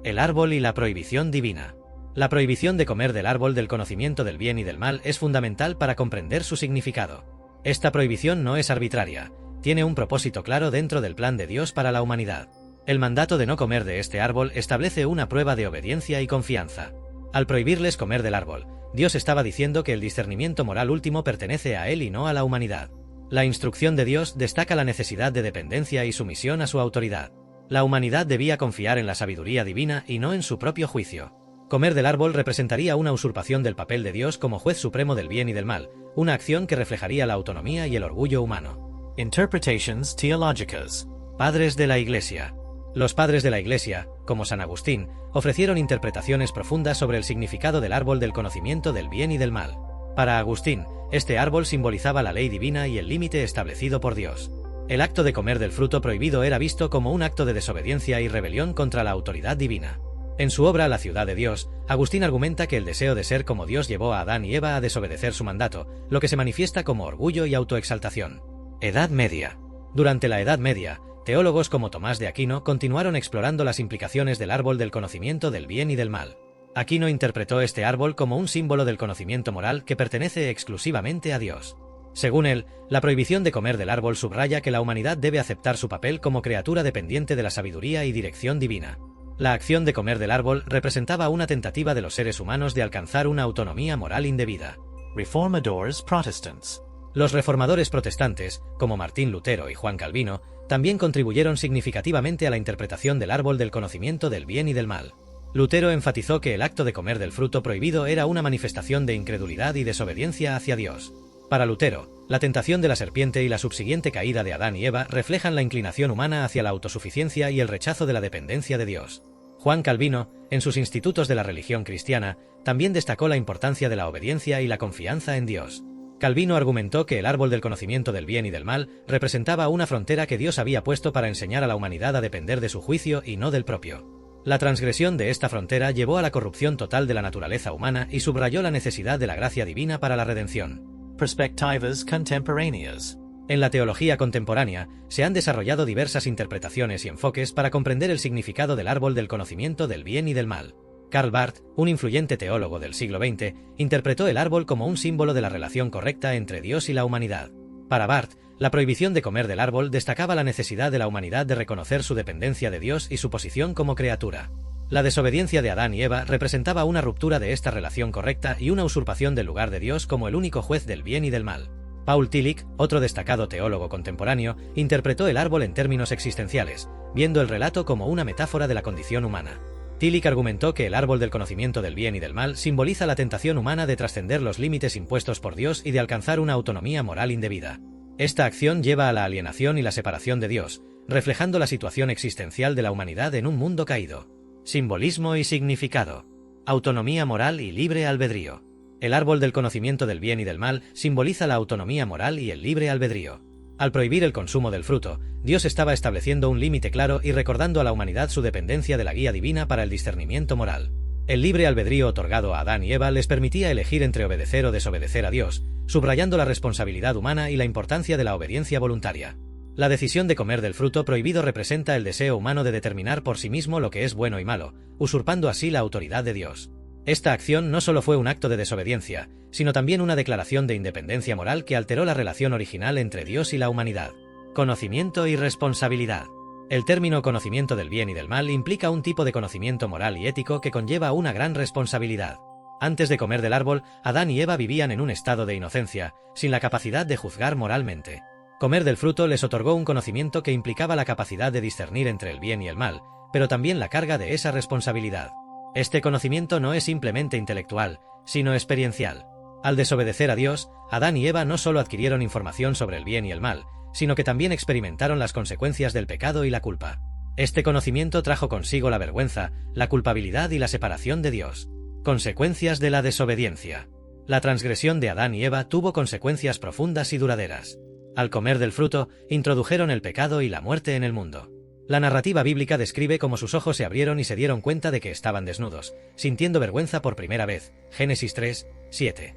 El árbol y la prohibición divina. La prohibición de comer del árbol del conocimiento del bien y del mal es fundamental para comprender su significado. Esta prohibición no es arbitraria, tiene un propósito claro dentro del plan de Dios para la humanidad. El mandato de no comer de este árbol establece una prueba de obediencia y confianza. Al prohibirles comer del árbol, Dios estaba diciendo que el discernimiento moral último pertenece a Él y no a la humanidad. La instrucción de Dios destaca la necesidad de dependencia y sumisión a su autoridad. La humanidad debía confiar en la sabiduría divina y no en su propio juicio. Comer del árbol representaría una usurpación del papel de Dios como juez supremo del bien y del mal, una acción que reflejaría la autonomía y el orgullo humano. Interpretations Theológicas. Padres de la Iglesia. Los padres de la Iglesia, como San Agustín, ofrecieron interpretaciones profundas sobre el significado del árbol del conocimiento del bien y del mal. Para Agustín, este árbol simbolizaba la ley divina y el límite establecido por Dios. El acto de comer del fruto prohibido era visto como un acto de desobediencia y rebelión contra la autoridad divina. En su obra La ciudad de Dios, Agustín argumenta que el deseo de ser como Dios llevó a Adán y Eva a desobedecer su mandato, lo que se manifiesta como orgullo y autoexaltación. Edad Media. Durante la Edad Media, teólogos como Tomás de Aquino continuaron explorando las implicaciones del árbol del conocimiento del bien y del mal. Aquino interpretó este árbol como un símbolo del conocimiento moral que pertenece exclusivamente a Dios. Según él, la prohibición de comer del árbol subraya que la humanidad debe aceptar su papel como criatura dependiente de la sabiduría y dirección divina. La acción de comer del árbol representaba una tentativa de los seres humanos de alcanzar una autonomía moral indebida. Reformadores Protestants. Los reformadores protestantes, como Martín Lutero y Juan Calvino, también contribuyeron significativamente a la interpretación del árbol del conocimiento del bien y del mal. Lutero enfatizó que el acto de comer del fruto prohibido era una manifestación de incredulidad y desobediencia hacia Dios. Para Lutero, la tentación de la serpiente y la subsiguiente caída de Adán y Eva reflejan la inclinación humana hacia la autosuficiencia y el rechazo de la dependencia de Dios. Juan Calvino, en sus Institutos de la religión cristiana, también destacó la importancia de la obediencia y la confianza en Dios. Calvino argumentó que el árbol del conocimiento del bien y del mal representaba una frontera que Dios había puesto para enseñar a la humanidad a depender de su juicio y no del propio. La transgresión de esta frontera llevó a la corrupción total de la naturaleza humana y subrayó la necesidad de la gracia divina para la redención. Perspectivas contemporáneas. En la teología contemporánea se han desarrollado diversas interpretaciones y enfoques para comprender el significado del árbol del conocimiento del bien y del mal. Karl Barth, un influyente teólogo del siglo XX, interpretó el árbol como un símbolo de la relación correcta entre Dios y la humanidad. Para Barth, la prohibición de comer del árbol destacaba la necesidad de la humanidad de reconocer su dependencia de Dios y su posición como criatura. La desobediencia de Adán y Eva representaba una ruptura de esta relación correcta y una usurpación del lugar de Dios como el único juez del bien y del mal. Paul Tillich, otro destacado teólogo contemporáneo, interpretó el árbol en términos existenciales, viendo el relato como una metáfora de la condición humana. Tillich argumentó que el árbol del conocimiento del bien y del mal simboliza la tentación humana de trascender los límites impuestos por Dios y de alcanzar una autonomía moral indebida. Esta acción lleva a la alienación y la separación de Dios, reflejando la situación existencial de la humanidad en un mundo caído. Simbolismo y significado. Autonomía moral y libre albedrío. El árbol del conocimiento del bien y del mal simboliza la autonomía moral y el libre albedrío. Al prohibir el consumo del fruto, Dios estaba estableciendo un límite claro y recordando a la humanidad su dependencia de la guía divina para el discernimiento moral. El libre albedrío otorgado a Adán y Eva les permitía elegir entre obedecer o desobedecer a Dios, subrayando la responsabilidad humana y la importancia de la obediencia voluntaria. La decisión de comer del fruto prohibido representa el deseo humano de determinar por sí mismo lo que es bueno y malo, usurpando así la autoridad de Dios. Esta acción no solo fue un acto de desobediencia, sino también una declaración de independencia moral que alteró la relación original entre Dios y la humanidad. Conocimiento y responsabilidad. El término conocimiento del bien y del mal implica un tipo de conocimiento moral y ético que conlleva una gran responsabilidad. Antes de comer del árbol, Adán y Eva vivían en un estado de inocencia, sin la capacidad de juzgar moralmente. Comer del fruto les otorgó un conocimiento que implicaba la capacidad de discernir entre el bien y el mal, pero también la carga de esa responsabilidad. Este conocimiento no es simplemente intelectual, sino experiencial. Al desobedecer a Dios, Adán y Eva no solo adquirieron información sobre el bien y el mal, sino que también experimentaron las consecuencias del pecado y la culpa. Este conocimiento trajo consigo la vergüenza, la culpabilidad y la separación de Dios. Consecuencias de la desobediencia. La transgresión de Adán y Eva tuvo consecuencias profundas y duraderas. Al comer del fruto, introdujeron el pecado y la muerte en el mundo. La narrativa bíblica describe cómo sus ojos se abrieron y se dieron cuenta de que estaban desnudos, sintiendo vergüenza por primera vez. Génesis 3, 7.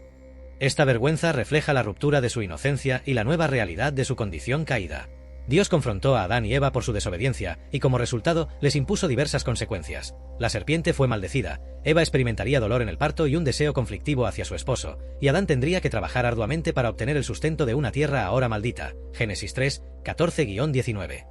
Esta vergüenza refleja la ruptura de su inocencia y la nueva realidad de su condición caída. Dios confrontó a Adán y Eva por su desobediencia y como resultado les impuso diversas consecuencias. La serpiente fue maldecida, Eva experimentaría dolor en el parto y un deseo conflictivo hacia su esposo, y Adán tendría que trabajar arduamente para obtener el sustento de una tierra ahora maldita. Génesis 3, 14-19.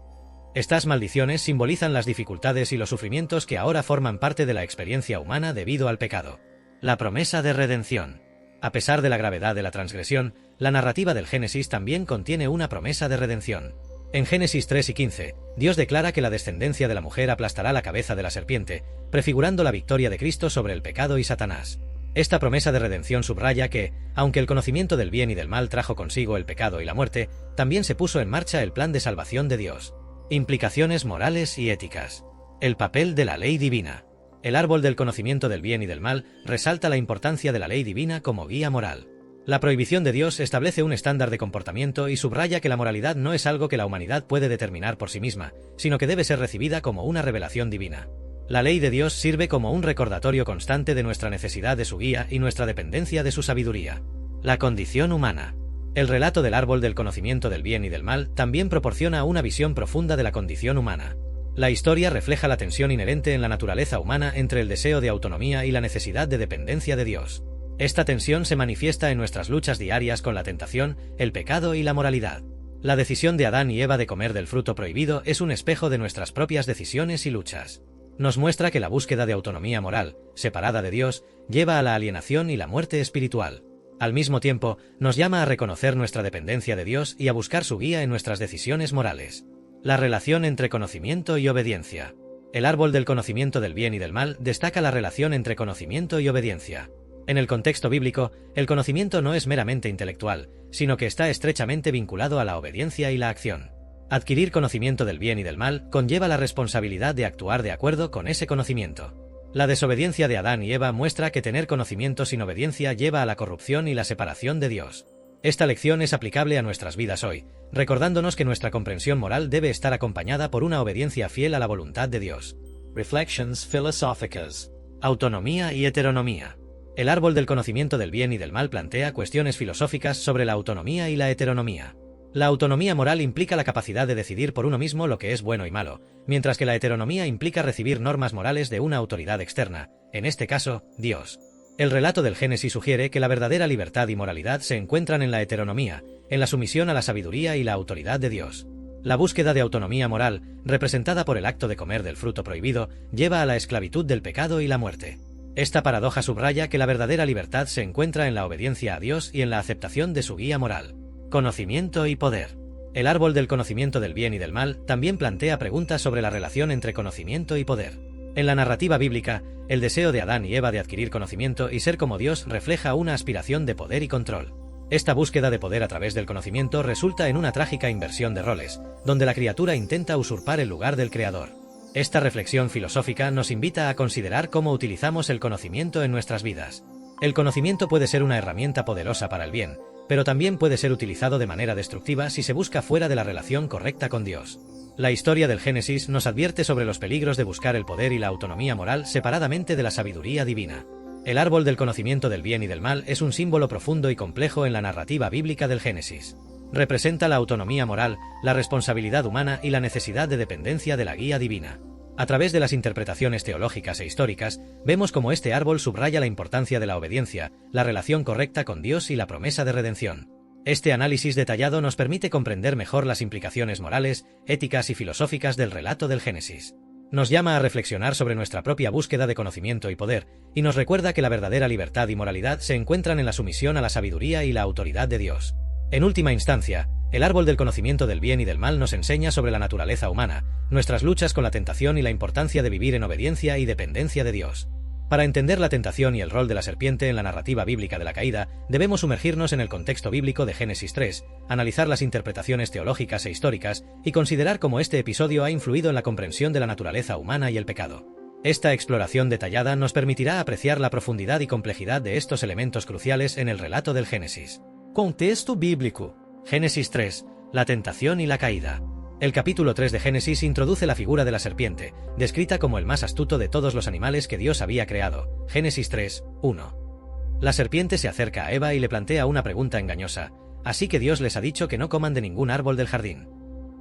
Estas maldiciones simbolizan las dificultades y los sufrimientos que ahora forman parte de la experiencia humana debido al pecado. La promesa de redención. A pesar de la gravedad de la transgresión, la narrativa del Génesis también contiene una promesa de redención. En Génesis 3 y 15, Dios declara que la descendencia de la mujer aplastará la cabeza de la serpiente, prefigurando la victoria de Cristo sobre el pecado y Satanás. Esta promesa de redención subraya que, aunque el conocimiento del bien y del mal trajo consigo el pecado y la muerte, también se puso en marcha el plan de salvación de Dios. Implicaciones morales y éticas. El papel de la ley divina. El árbol del conocimiento del bien y del mal resalta la importancia de la ley divina como guía moral. La prohibición de Dios establece un estándar de comportamiento y subraya que la moralidad no es algo que la humanidad puede determinar por sí misma, sino que debe ser recibida como una revelación divina. La ley de Dios sirve como un recordatorio constante de nuestra necesidad de su guía y nuestra dependencia de su sabiduría. La condición humana. El relato del árbol del conocimiento del bien y del mal también proporciona una visión profunda de la condición humana. La historia refleja la tensión inherente en la naturaleza humana entre el deseo de autonomía y la necesidad de dependencia de Dios. Esta tensión se manifiesta en nuestras luchas diarias con la tentación, el pecado y la moralidad. La decisión de Adán y Eva de comer del fruto prohibido es un espejo de nuestras propias decisiones y luchas. Nos muestra que la búsqueda de autonomía moral, separada de Dios, lleva a la alienación y la muerte espiritual. Al mismo tiempo, nos llama a reconocer nuestra dependencia de Dios y a buscar su guía en nuestras decisiones morales. La relación entre conocimiento y obediencia. El árbol del conocimiento del bien y del mal destaca la relación entre conocimiento y obediencia. En el contexto bíblico, el conocimiento no es meramente intelectual, sino que está estrechamente vinculado a la obediencia y la acción. Adquirir conocimiento del bien y del mal conlleva la responsabilidad de actuar de acuerdo con ese conocimiento. La desobediencia de Adán y Eva muestra que tener conocimiento sin obediencia lleva a la corrupción y la separación de Dios. Esta lección es aplicable a nuestras vidas hoy, recordándonos que nuestra comprensión moral debe estar acompañada por una obediencia fiel a la voluntad de Dios. Reflections filosóficas. Autonomía y heteronomía. El árbol del conocimiento del bien y del mal plantea cuestiones filosóficas sobre la autonomía y la heteronomía. La autonomía moral implica la capacidad de decidir por uno mismo lo que es bueno y malo, mientras que la heteronomía implica recibir normas morales de una autoridad externa, en este caso, Dios. El relato del Génesis sugiere que la verdadera libertad y moralidad se encuentran en la heteronomía, en la sumisión a la sabiduría y la autoridad de Dios. La búsqueda de autonomía moral, representada por el acto de comer del fruto prohibido, lleva a la esclavitud del pecado y la muerte. Esta paradoja subraya que la verdadera libertad se encuentra en la obediencia a Dios y en la aceptación de su guía moral. Conocimiento y poder. El árbol del conocimiento del bien y del mal también plantea preguntas sobre la relación entre conocimiento y poder. En la narrativa bíblica, el deseo de Adán y Eva de adquirir conocimiento y ser como Dios refleja una aspiración de poder y control. Esta búsqueda de poder a través del conocimiento resulta en una trágica inversión de roles, donde la criatura intenta usurpar el lugar del Creador. Esta reflexión filosófica nos invita a considerar cómo utilizamos el conocimiento en nuestras vidas. El conocimiento puede ser una herramienta poderosa para el bien, pero también puede ser utilizado de manera destructiva si se busca fuera de la relación correcta con Dios. La historia del Génesis nos advierte sobre los peligros de buscar el poder y la autonomía moral separadamente de la sabiduría divina. El árbol del conocimiento del bien y del mal es un símbolo profundo y complejo en la narrativa bíblica del Génesis. Representa la autonomía moral, la responsabilidad humana y la necesidad de dependencia de la guía divina. A través de las interpretaciones teológicas e históricas, vemos cómo este árbol subraya la importancia de la obediencia, la relación correcta con Dios y la promesa de redención. Este análisis detallado nos permite comprender mejor las implicaciones morales, éticas y filosóficas del relato del Génesis. Nos llama a reflexionar sobre nuestra propia búsqueda de conocimiento y poder, y nos recuerda que la verdadera libertad y moralidad se encuentran en la sumisión a la sabiduría y la autoridad de Dios. En última instancia, el árbol del conocimiento del bien y del mal nos enseña sobre la naturaleza humana, nuestras luchas con la tentación y la importancia de vivir en obediencia y dependencia de Dios. Para entender la tentación y el rol de la serpiente en la narrativa bíblica de la caída, debemos sumergirnos en el contexto bíblico de Génesis 3, analizar las interpretaciones teológicas e históricas y considerar cómo este episodio ha influido en la comprensión de la naturaleza humana y el pecado. Esta exploración detallada nos permitirá apreciar la profundidad y complejidad de estos elementos cruciales en el relato del Génesis. Contexto bíblico. Génesis 3 La tentación y la caída. El capítulo 3 de Génesis introduce la figura de la serpiente, descrita como el más astuto de todos los animales que Dios había creado. Génesis 3, 1. La serpiente se acerca a Eva y le plantea una pregunta engañosa. Así que Dios les ha dicho que no coman de ningún árbol del jardín.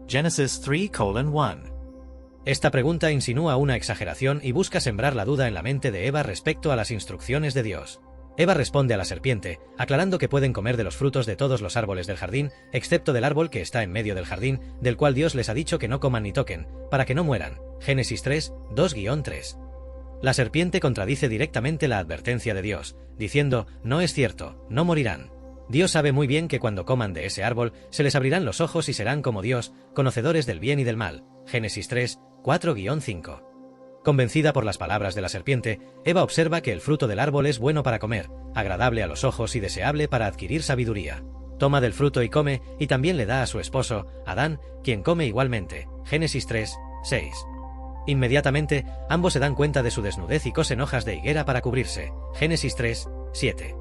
Genesis 3:1. Esta pregunta insinúa una exageración y busca sembrar la duda en la mente de Eva respecto a las instrucciones de Dios. Eva responde a la serpiente, aclarando que pueden comer de los frutos de todos los árboles del jardín, excepto del árbol que está en medio del jardín, del cual Dios les ha dicho que no coman ni toquen, para que no mueran. Génesis 3, 2-3. La serpiente contradice directamente la advertencia de Dios, diciendo, no es cierto, no morirán. Dios sabe muy bien que cuando coman de ese árbol, se les abrirán los ojos y serán como Dios, conocedores del bien y del mal. Génesis 3, 4-5. Convencida por las palabras de la serpiente, Eva observa que el fruto del árbol es bueno para comer, agradable a los ojos y deseable para adquirir sabiduría. Toma del fruto y come, y también le da a su esposo, Adán, quien come igualmente. Génesis 3, 6. Inmediatamente, ambos se dan cuenta de su desnudez y cosen hojas de higuera para cubrirse. Génesis 3, 7.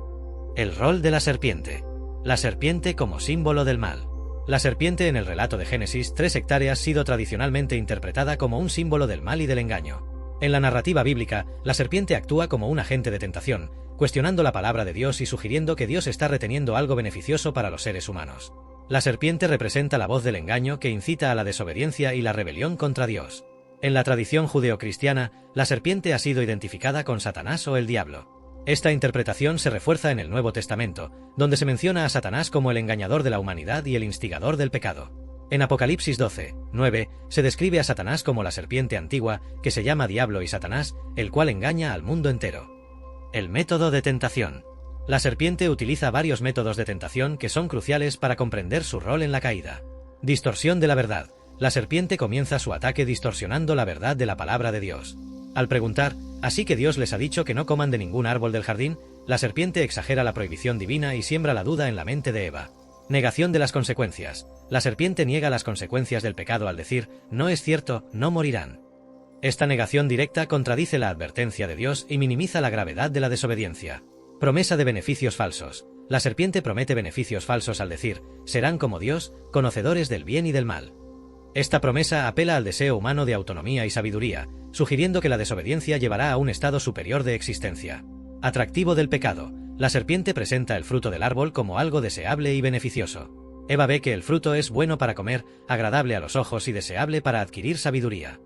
El rol de la serpiente. La serpiente como símbolo del mal. La serpiente en el relato de Génesis 3 hectáreas ha sido tradicionalmente interpretada como un símbolo del mal y del engaño. En la narrativa bíblica, la serpiente actúa como un agente de tentación, cuestionando la palabra de Dios y sugiriendo que Dios está reteniendo algo beneficioso para los seres humanos. La serpiente representa la voz del engaño que incita a la desobediencia y la rebelión contra Dios. En la tradición judeocristiana, la serpiente ha sido identificada con Satanás o el diablo. Esta interpretación se refuerza en el Nuevo Testamento, donde se menciona a Satanás como el engañador de la humanidad y el instigador del pecado. En Apocalipsis 12, 9, se describe a Satanás como la serpiente antigua, que se llama Diablo y Satanás, el cual engaña al mundo entero. El método de tentación. La serpiente utiliza varios métodos de tentación que son cruciales para comprender su rol en la caída. Distorsión de la verdad. La serpiente comienza su ataque distorsionando la verdad de la palabra de Dios. Al preguntar, ¿así que Dios les ha dicho que no coman de ningún árbol del jardín?, la serpiente exagera la prohibición divina y siembra la duda en la mente de Eva. Negación de las consecuencias. La serpiente niega las consecuencias del pecado al decir, no es cierto, no morirán. Esta negación directa contradice la advertencia de Dios y minimiza la gravedad de la desobediencia. Promesa de beneficios falsos. La serpiente promete beneficios falsos al decir, serán como Dios, conocedores del bien y del mal. Esta promesa apela al deseo humano de autonomía y sabiduría, sugiriendo que la desobediencia llevará a un estado superior de existencia. Atractivo del pecado. La serpiente presenta el fruto del árbol como algo deseable y beneficioso. Eva ve que el fruto es bueno para comer, agradable a los ojos y deseable para adquirir sabiduría.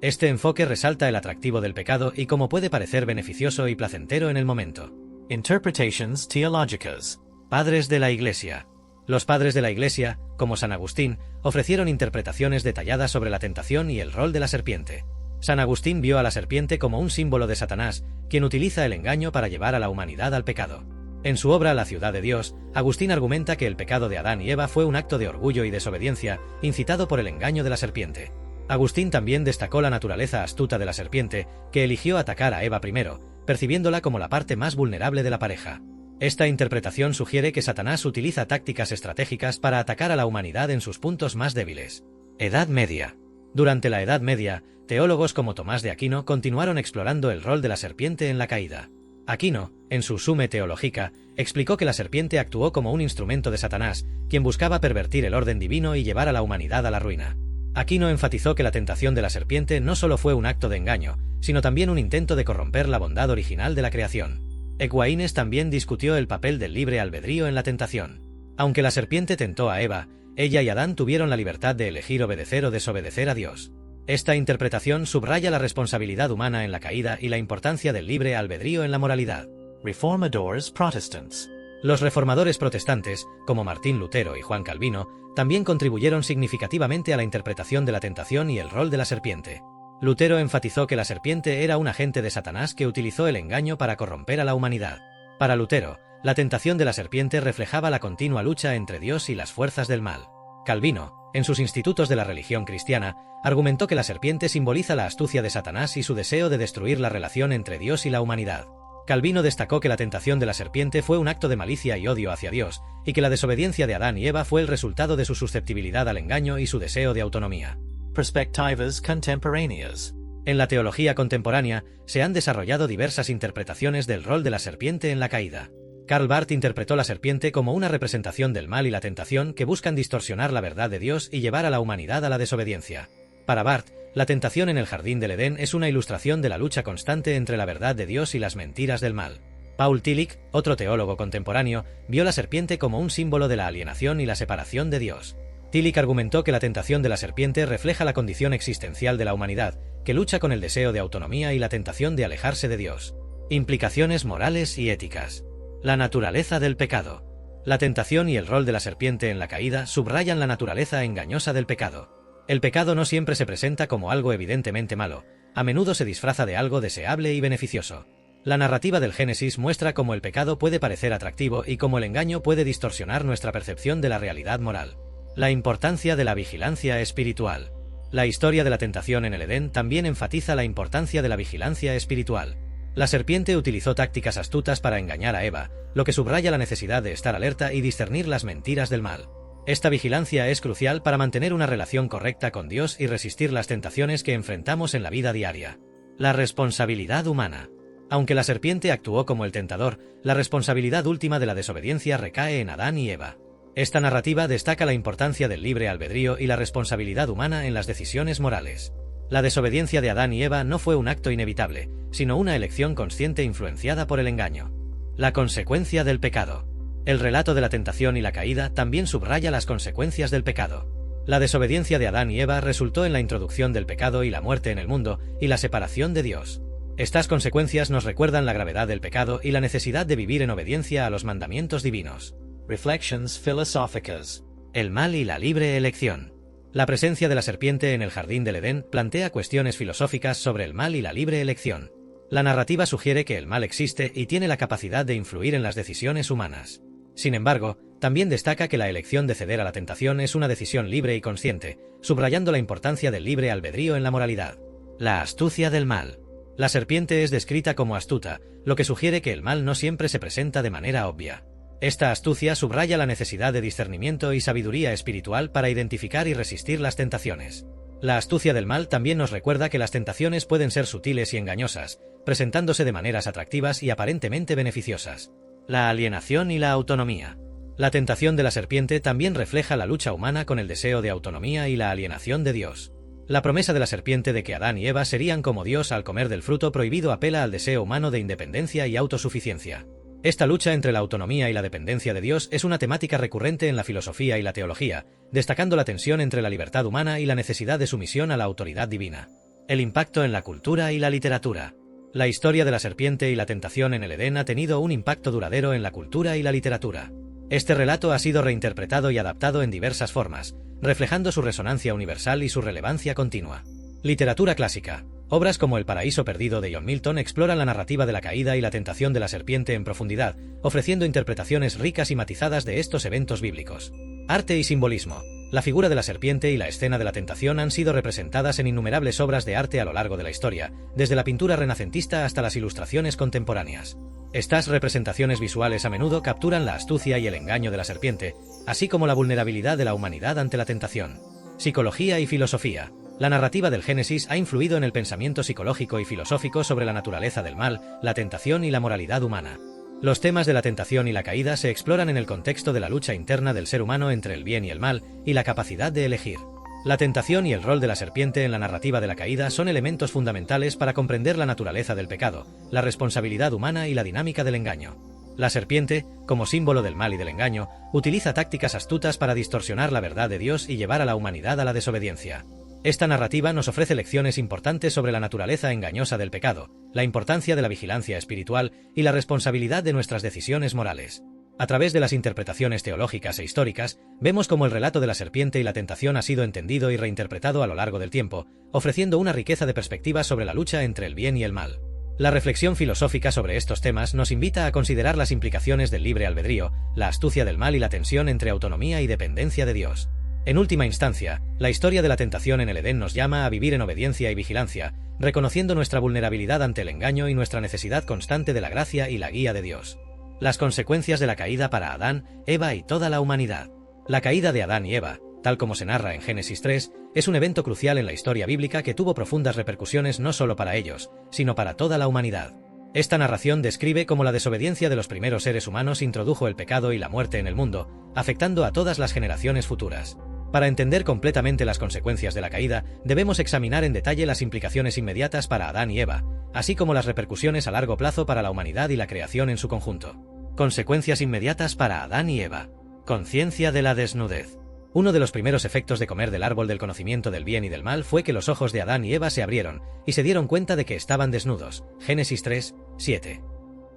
Este enfoque resalta el atractivo del pecado y cómo puede parecer beneficioso y placentero en el momento. Interpretations Theológicas. Padres de la Iglesia. Los padres de la Iglesia, como San Agustín, ofrecieron interpretaciones detalladas sobre la tentación y el rol de la serpiente. San Agustín vio a la serpiente como un símbolo de Satanás, quien utiliza el engaño para llevar a la humanidad al pecado. En su obra La ciudad de Dios, Agustín argumenta que el pecado de Adán y Eva fue un acto de orgullo y desobediencia, incitado por el engaño de la serpiente. Agustín también destacó la naturaleza astuta de la serpiente, que eligió atacar a Eva primero, percibiéndola como la parte más vulnerable de la pareja. Esta interpretación sugiere que Satanás utiliza tácticas estratégicas para atacar a la humanidad en sus puntos más débiles. Edad Media. Durante la Edad Media, teólogos como Tomás de Aquino continuaron explorando el rol de la serpiente en la caída. Aquino, en su Summe Theologica, explicó que la serpiente actuó como un instrumento de Satanás, quien buscaba pervertir el orden divino y llevar a la humanidad a la ruina. Aquino enfatizó que la tentación de la serpiente no solo fue un acto de engaño, sino también un intento de corromper la bondad original de la creación. Aquinas también discutió el papel del libre albedrío en la tentación. Aunque la serpiente tentó a Eva, ella y Adán tuvieron la libertad de elegir obedecer o desobedecer a Dios. Esta interpretación subraya la responsabilidad humana en la caída y la importancia del libre albedrío en la moralidad. Reformadores Protestants. Los reformadores protestantes, como Martín Lutero y Juan Calvino, también contribuyeron significativamente a la interpretación de la tentación y el rol de la serpiente. Lutero enfatizó que la serpiente era un agente de Satanás que utilizó el engaño para corromper a la humanidad. Para Lutero, la tentación de la serpiente reflejaba la continua lucha entre Dios y las fuerzas del mal. Calvino, en sus Institutos de la Religión Cristiana, argumentó que la serpiente simboliza la astucia de Satanás y su deseo de destruir la relación entre Dios y la humanidad. Calvino destacó que la tentación de la serpiente fue un acto de malicia y odio hacia Dios, y que la desobediencia de Adán y Eva fue el resultado de su susceptibilidad al engaño y su deseo de autonomía. Perspectivas contemporáneas. En la teología contemporánea se han desarrollado diversas interpretaciones del rol de la serpiente en la caída. Karl Barth interpretó la serpiente como una representación del mal y la tentación que buscan distorsionar la verdad de Dios y llevar a la humanidad a la desobediencia. Para Barth, la tentación en el jardín del Edén es una ilustración de la lucha constante entre la verdad de Dios y las mentiras del mal. Paul Tillich, otro teólogo contemporáneo, vio la serpiente como un símbolo de la alienación y la separación de Dios. Tillich argumentó que la tentación de la serpiente refleja la condición existencial de la humanidad, que lucha con el deseo de autonomía y la tentación de alejarse de Dios. Implicaciones morales y éticas. La naturaleza del pecado. La tentación y el rol de la serpiente en la caída subrayan la naturaleza engañosa del pecado. El pecado no siempre se presenta como algo evidentemente malo, a menudo se disfraza de algo deseable y beneficioso. La narrativa del Génesis muestra cómo el pecado puede parecer atractivo y cómo el engaño puede distorsionar nuestra percepción de la realidad moral. La importancia de la vigilancia espiritual. La historia de la tentación en el Edén también enfatiza la importancia de la vigilancia espiritual. La serpiente utilizó tácticas astutas para engañar a Eva, lo que subraya la necesidad de estar alerta y discernir las mentiras del mal. Esta vigilancia es crucial para mantener una relación correcta con Dios y resistir las tentaciones que enfrentamos en la vida diaria. La responsabilidad humana. Aunque la serpiente actuó como el tentador, la responsabilidad última de la desobediencia recae en Adán y Eva. Esta narrativa destaca la importancia del libre albedrío y la responsabilidad humana en las decisiones morales. La desobediencia de Adán y Eva no fue un acto inevitable, sino una elección consciente influenciada por el engaño. La consecuencia del pecado. El relato de la tentación y la caída también subraya las consecuencias del pecado. La desobediencia de Adán y Eva resultó en la introducción del pecado y la muerte en el mundo, y la separación de Dios. Estas consecuencias nos recuerdan la gravedad del pecado y la necesidad de vivir en obediencia a los mandamientos divinos. Reflections Philosophiques. El mal y la libre elección. La presencia de la serpiente en el jardín del Edén plantea cuestiones filosóficas sobre el mal y la libre elección. La narrativa sugiere que el mal existe y tiene la capacidad de influir en las decisiones humanas. Sin embargo, también destaca que la elección de ceder a la tentación es una decisión libre y consciente, subrayando la importancia del libre albedrío en la moralidad. La astucia del mal. La serpiente es descrita como astuta, lo que sugiere que el mal no siempre se presenta de manera obvia. Esta astucia subraya la necesidad de discernimiento y sabiduría espiritual para identificar y resistir las tentaciones. La astucia del mal también nos recuerda que las tentaciones pueden ser sutiles y engañosas, presentándose de maneras atractivas y aparentemente beneficiosas. La alienación y la autonomía. La tentación de la serpiente también refleja la lucha humana con el deseo de autonomía y la alienación de Dios. La promesa de la serpiente de que Adán y Eva serían como Dios al comer del fruto prohibido apela al deseo humano de independencia y autosuficiencia. Esta lucha entre la autonomía y la dependencia de Dios es una temática recurrente en la filosofía y la teología, destacando la tensión entre la libertad humana y la necesidad de sumisión a la autoridad divina. El impacto en la cultura y la literatura. La historia de la serpiente y la tentación en el Edén ha tenido un impacto duradero en la cultura y la literatura. Este relato ha sido reinterpretado y adaptado en diversas formas, reflejando su resonancia universal y su relevancia continua. Literatura clásica. Obras como El paraíso perdido de John Milton exploran la narrativa de la caída y la tentación de la serpiente en profundidad, ofreciendo interpretaciones ricas y matizadas de estos eventos bíblicos. Arte y simbolismo. La figura de la serpiente y la escena de la tentación han sido representadas en innumerables obras de arte a lo largo de la historia, desde la pintura renacentista hasta las ilustraciones contemporáneas. Estas representaciones visuales a menudo capturan la astucia y el engaño de la serpiente, así como la vulnerabilidad de la humanidad ante la tentación. Psicología y filosofía. La narrativa del Génesis ha influido en el pensamiento psicológico y filosófico sobre la naturaleza del mal, la tentación y la moralidad humana. Los temas de la tentación y la caída se exploran en el contexto de la lucha interna del ser humano entre el bien y el mal, y la capacidad de elegir. La tentación y el rol de la serpiente en la narrativa de la caída son elementos fundamentales para comprender la naturaleza del pecado, la responsabilidad humana y la dinámica del engaño. La serpiente, como símbolo del mal y del engaño, utiliza tácticas astutas para distorsionar la verdad de Dios y llevar a la humanidad a la desobediencia. Esta narrativa nos ofrece lecciones importantes sobre la naturaleza engañosa del pecado, la importancia de la vigilancia espiritual y la responsabilidad de nuestras decisiones morales. A través de las interpretaciones teológicas e históricas, vemos cómo el relato de la serpiente y la tentación ha sido entendido y reinterpretado a lo largo del tiempo, ofreciendo una riqueza de perspectivas sobre la lucha entre el bien y el mal. La reflexión filosófica sobre estos temas nos invita a considerar las implicaciones del libre albedrío, la astucia del mal y la tensión entre autonomía y dependencia de Dios. En última instancia, la historia de la tentación en el Edén nos llama a vivir en obediencia y vigilancia, reconociendo nuestra vulnerabilidad ante el engaño y nuestra necesidad constante de la gracia y la guía de Dios. Las consecuencias de la caída para Adán, Eva y toda la humanidad. La caída de Adán y Eva, tal como se narra en Génesis 3, es un evento crucial en la historia bíblica que tuvo profundas repercusiones no solo para ellos, sino para toda la humanidad. Esta narración describe cómo la desobediencia de los primeros seres humanos introdujo el pecado y la muerte en el mundo, afectando a todas las generaciones futuras. Para entender completamente las consecuencias de la caída, debemos examinar en detalle las implicaciones inmediatas para Adán y Eva, así como las repercusiones a largo plazo para la humanidad y la creación en su conjunto. Consecuencias inmediatas para Adán y Eva. Conciencia de la desnudez. Uno de los primeros efectos de comer del árbol del conocimiento del bien y del mal fue que los ojos de Adán y Eva se abrieron, y se dieron cuenta de que estaban desnudos. Génesis 3, 7.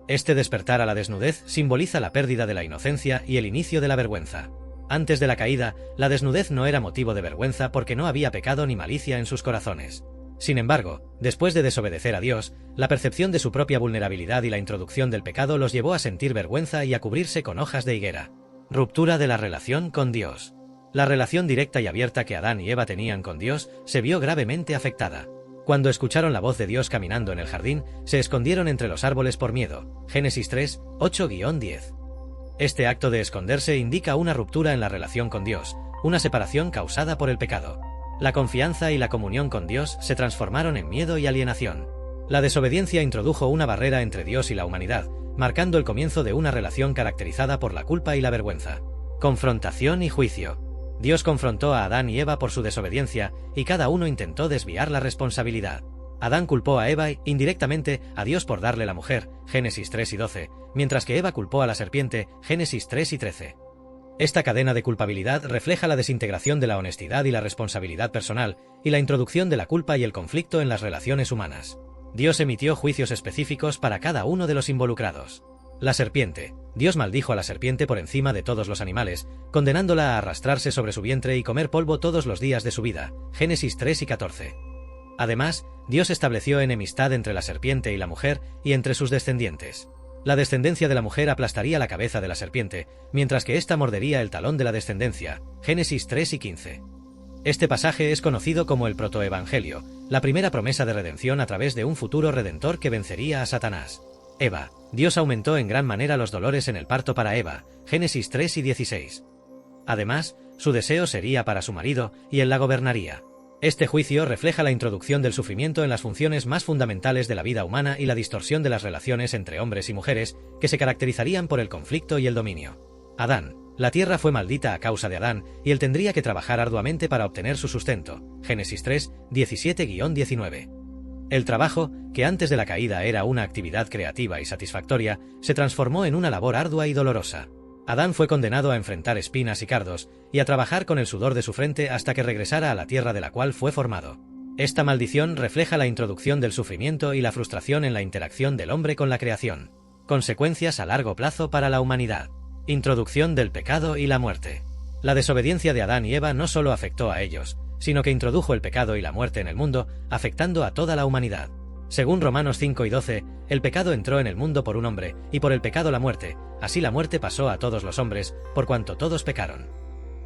Este despertar a la desnudez simboliza la pérdida de la inocencia y el inicio de la vergüenza. Antes de la caída, la desnudez no era motivo de vergüenza porque no había pecado ni malicia en sus corazones. Sin embargo, después de desobedecer a Dios, la percepción de su propia vulnerabilidad y la introducción del pecado los llevó a sentir vergüenza y a cubrirse con hojas de higuera. Ruptura de la relación con Dios. La relación directa y abierta que Adán y Eva tenían con Dios se vio gravemente afectada. Cuando escucharon la voz de Dios caminando en el jardín, se escondieron entre los árboles por miedo. Génesis 3, 8-10. Este acto de esconderse indica una ruptura en la relación con Dios, una separación causada por el pecado. La confianza y la comunión con Dios se transformaron en miedo y alienación. La desobediencia introdujo una barrera entre Dios y la humanidad, marcando el comienzo de una relación caracterizada por la culpa y la vergüenza. Confrontación y juicio. Dios confrontó a Adán y Eva por su desobediencia, y cada uno intentó desviar la responsabilidad. Adán culpó a Eva indirectamente a Dios por darle la mujer, Génesis 3 y 12, mientras que Eva culpó a la serpiente, Génesis 3 y 13. Esta cadena de culpabilidad refleja la desintegración de la honestidad y la responsabilidad personal, y la introducción de la culpa y el conflicto en las relaciones humanas. Dios emitió juicios específicos para cada uno de los involucrados. La serpiente. Dios maldijo a la serpiente por encima de todos los animales, condenándola a arrastrarse sobre su vientre y comer polvo todos los días de su vida, Génesis 3 y 14. Además, Dios estableció enemistad entre la serpiente y la mujer y entre sus descendientes. La descendencia de la mujer aplastaría la cabeza de la serpiente, mientras que ésta mordería el talón de la descendencia, Génesis 3 y 15. Este pasaje es conocido como el protoevangelio, la primera promesa de redención a través de un futuro redentor que vencería a Satanás. Eva. Dios aumentó en gran manera los dolores en el parto para Eva, Génesis 3 y 16. Además, su deseo sería para su marido, y él la gobernaría. Este juicio refleja la introducción del sufrimiento en las funciones más fundamentales de la vida humana y la distorsión de las relaciones entre hombres y mujeres, que se caracterizarían por el conflicto y el dominio. Adán. La tierra fue maldita a causa de Adán, y él tendría que trabajar arduamente para obtener su sustento. Génesis 3, 17-19. El trabajo, que antes de la caída era una actividad creativa y satisfactoria, se transformó en una labor ardua y dolorosa. Adán fue condenado a enfrentar espinas y cardos, y a trabajar con el sudor de su frente hasta que regresara a la tierra de la cual fue formado. Esta maldición refleja la introducción del sufrimiento y la frustración en la interacción del hombre con la creación. Consecuencias a largo plazo para la humanidad. Introducción del pecado y la muerte. La desobediencia de Adán y Eva no solo afectó a ellos, sino que introdujo el pecado y la muerte en el mundo, afectando a toda la humanidad. Según Romanos 5 y 12, el pecado entró en el mundo por un hombre, y por el pecado la muerte, así la muerte pasó a todos los hombres, por cuanto todos pecaron.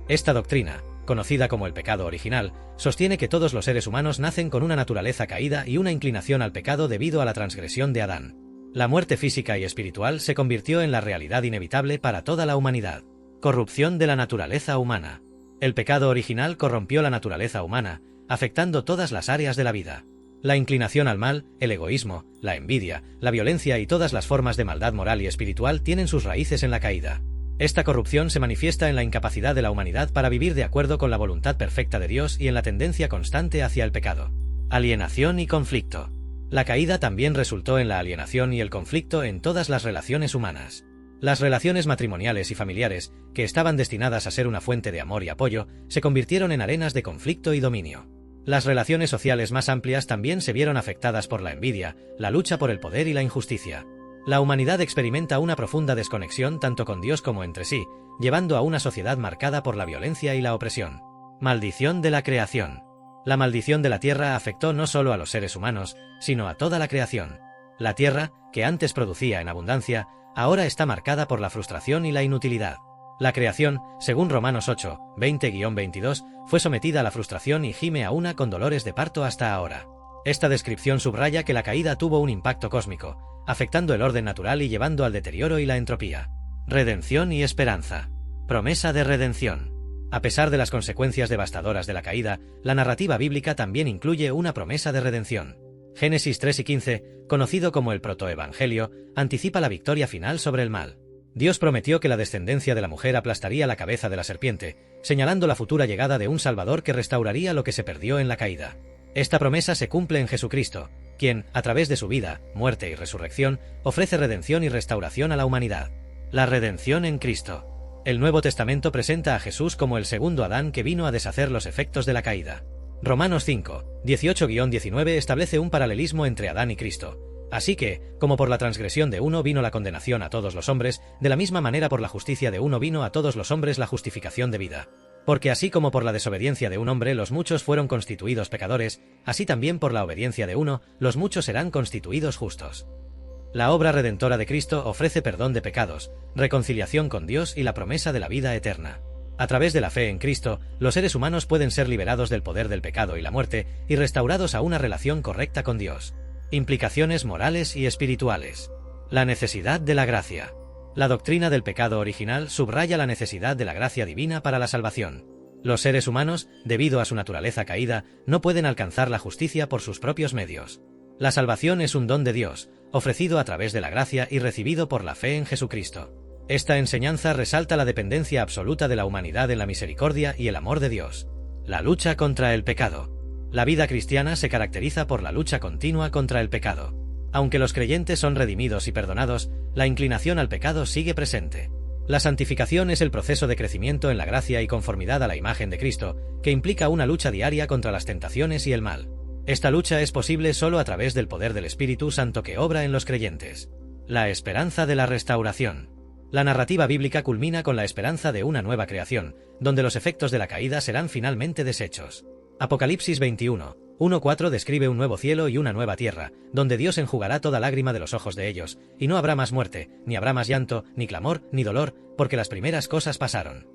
Esta doctrina, conocida como el pecado original, sostiene que todos los seres humanos nacen con una naturaleza caída y una inclinación al pecado debido a la transgresión de Adán. La muerte física y espiritual se convirtió en la realidad inevitable para toda la humanidad. Corrupción de la naturaleza humana. El pecado original corrompió la naturaleza humana, afectando todas las áreas de la vida. La inclinación al mal, el egoísmo, la envidia, la violencia y todas las formas de maldad moral y espiritual tienen sus raíces en la caída. Esta corrupción se manifiesta en la incapacidad de la humanidad para vivir de acuerdo con la voluntad perfecta de Dios y en la tendencia constante hacia el pecado. Alienación y conflicto. La caída también resultó en la alienación y el conflicto en todas las relaciones humanas. Las relaciones matrimoniales y familiares, que estaban destinadas a ser una fuente de amor y apoyo, se convirtieron en arenas de conflicto y dominio. Las relaciones sociales más amplias también se vieron afectadas por la envidia, la lucha por el poder y la injusticia. La humanidad experimenta una profunda desconexión tanto con Dios como entre sí, llevando a una sociedad marcada por la violencia y la opresión. Maldición de la creación. La maldición de la tierra afectó no solo a los seres humanos, sino a toda la creación. La tierra, que antes producía en abundancia, ahora está marcada por la frustración y la inutilidad. La creación, según Romanos 8, 20-22, fue sometida a la frustración y gime a una con dolores de parto hasta ahora. Esta descripción subraya que la caída tuvo un impacto cósmico, afectando el orden natural y llevando al deterioro y la entropía. Redención y esperanza. Promesa de redención. A pesar de las consecuencias devastadoras de la caída, la narrativa bíblica también incluye una promesa de redención. Génesis 3 y 15, conocido como el protoevangelio, anticipa la victoria final sobre el mal. Dios prometió que la descendencia de la mujer aplastaría la cabeza de la serpiente, señalando la futura llegada de un Salvador que restauraría lo que se perdió en la caída. Esta promesa se cumple en Jesucristo, quien, a través de su vida, muerte y resurrección, ofrece redención y restauración a la humanidad. La redención en Cristo. El Nuevo Testamento presenta a Jesús como el segundo Adán que vino a deshacer los efectos de la caída. Romanos 5, 18-19 establece un paralelismo entre Adán y Cristo. Así que, como por la transgresión de uno vino la condenación a todos los hombres, de la misma manera por la justicia de uno vino a todos los hombres la justificación de vida. Porque así como por la desobediencia de un hombre los muchos fueron constituidos pecadores, así también por la obediencia de uno, los muchos serán constituidos justos. La obra redentora de Cristo ofrece perdón de pecados, reconciliación con Dios y la promesa de la vida eterna. A través de la fe en Cristo, los seres humanos pueden ser liberados del poder del pecado y la muerte y restaurados a una relación correcta con Dios. Implicaciones morales y espirituales. La necesidad de la gracia. La doctrina del pecado original subraya la necesidad de la gracia divina para la salvación. Los seres humanos, debido a su naturaleza caída, no pueden alcanzar la justicia por sus propios medios. La salvación es un don de Dios, ofrecido a través de la gracia y recibido por la fe en Jesucristo. Esta enseñanza resalta la dependencia absoluta de la humanidad en la misericordia y el amor de Dios. La lucha contra el pecado. La vida cristiana se caracteriza por la lucha continua contra el pecado. Aunque los creyentes son redimidos y perdonados, la inclinación al pecado sigue presente. La santificación es el proceso de crecimiento en la gracia y conformidad a la imagen de Cristo, que implica una lucha diaria contra las tentaciones y el mal. Esta lucha es posible solo a través del poder del Espíritu Santo que obra en los creyentes. La esperanza de la restauración. La narrativa bíblica culmina con la esperanza de una nueva creación, donde los efectos de la caída serán finalmente deshechos. Apocalipsis 21, 1-4 describe un nuevo cielo y una nueva tierra, donde Dios enjugará toda lágrima de los ojos de ellos, y no habrá más muerte, ni habrá más llanto, ni clamor, ni dolor, porque las primeras cosas pasaron.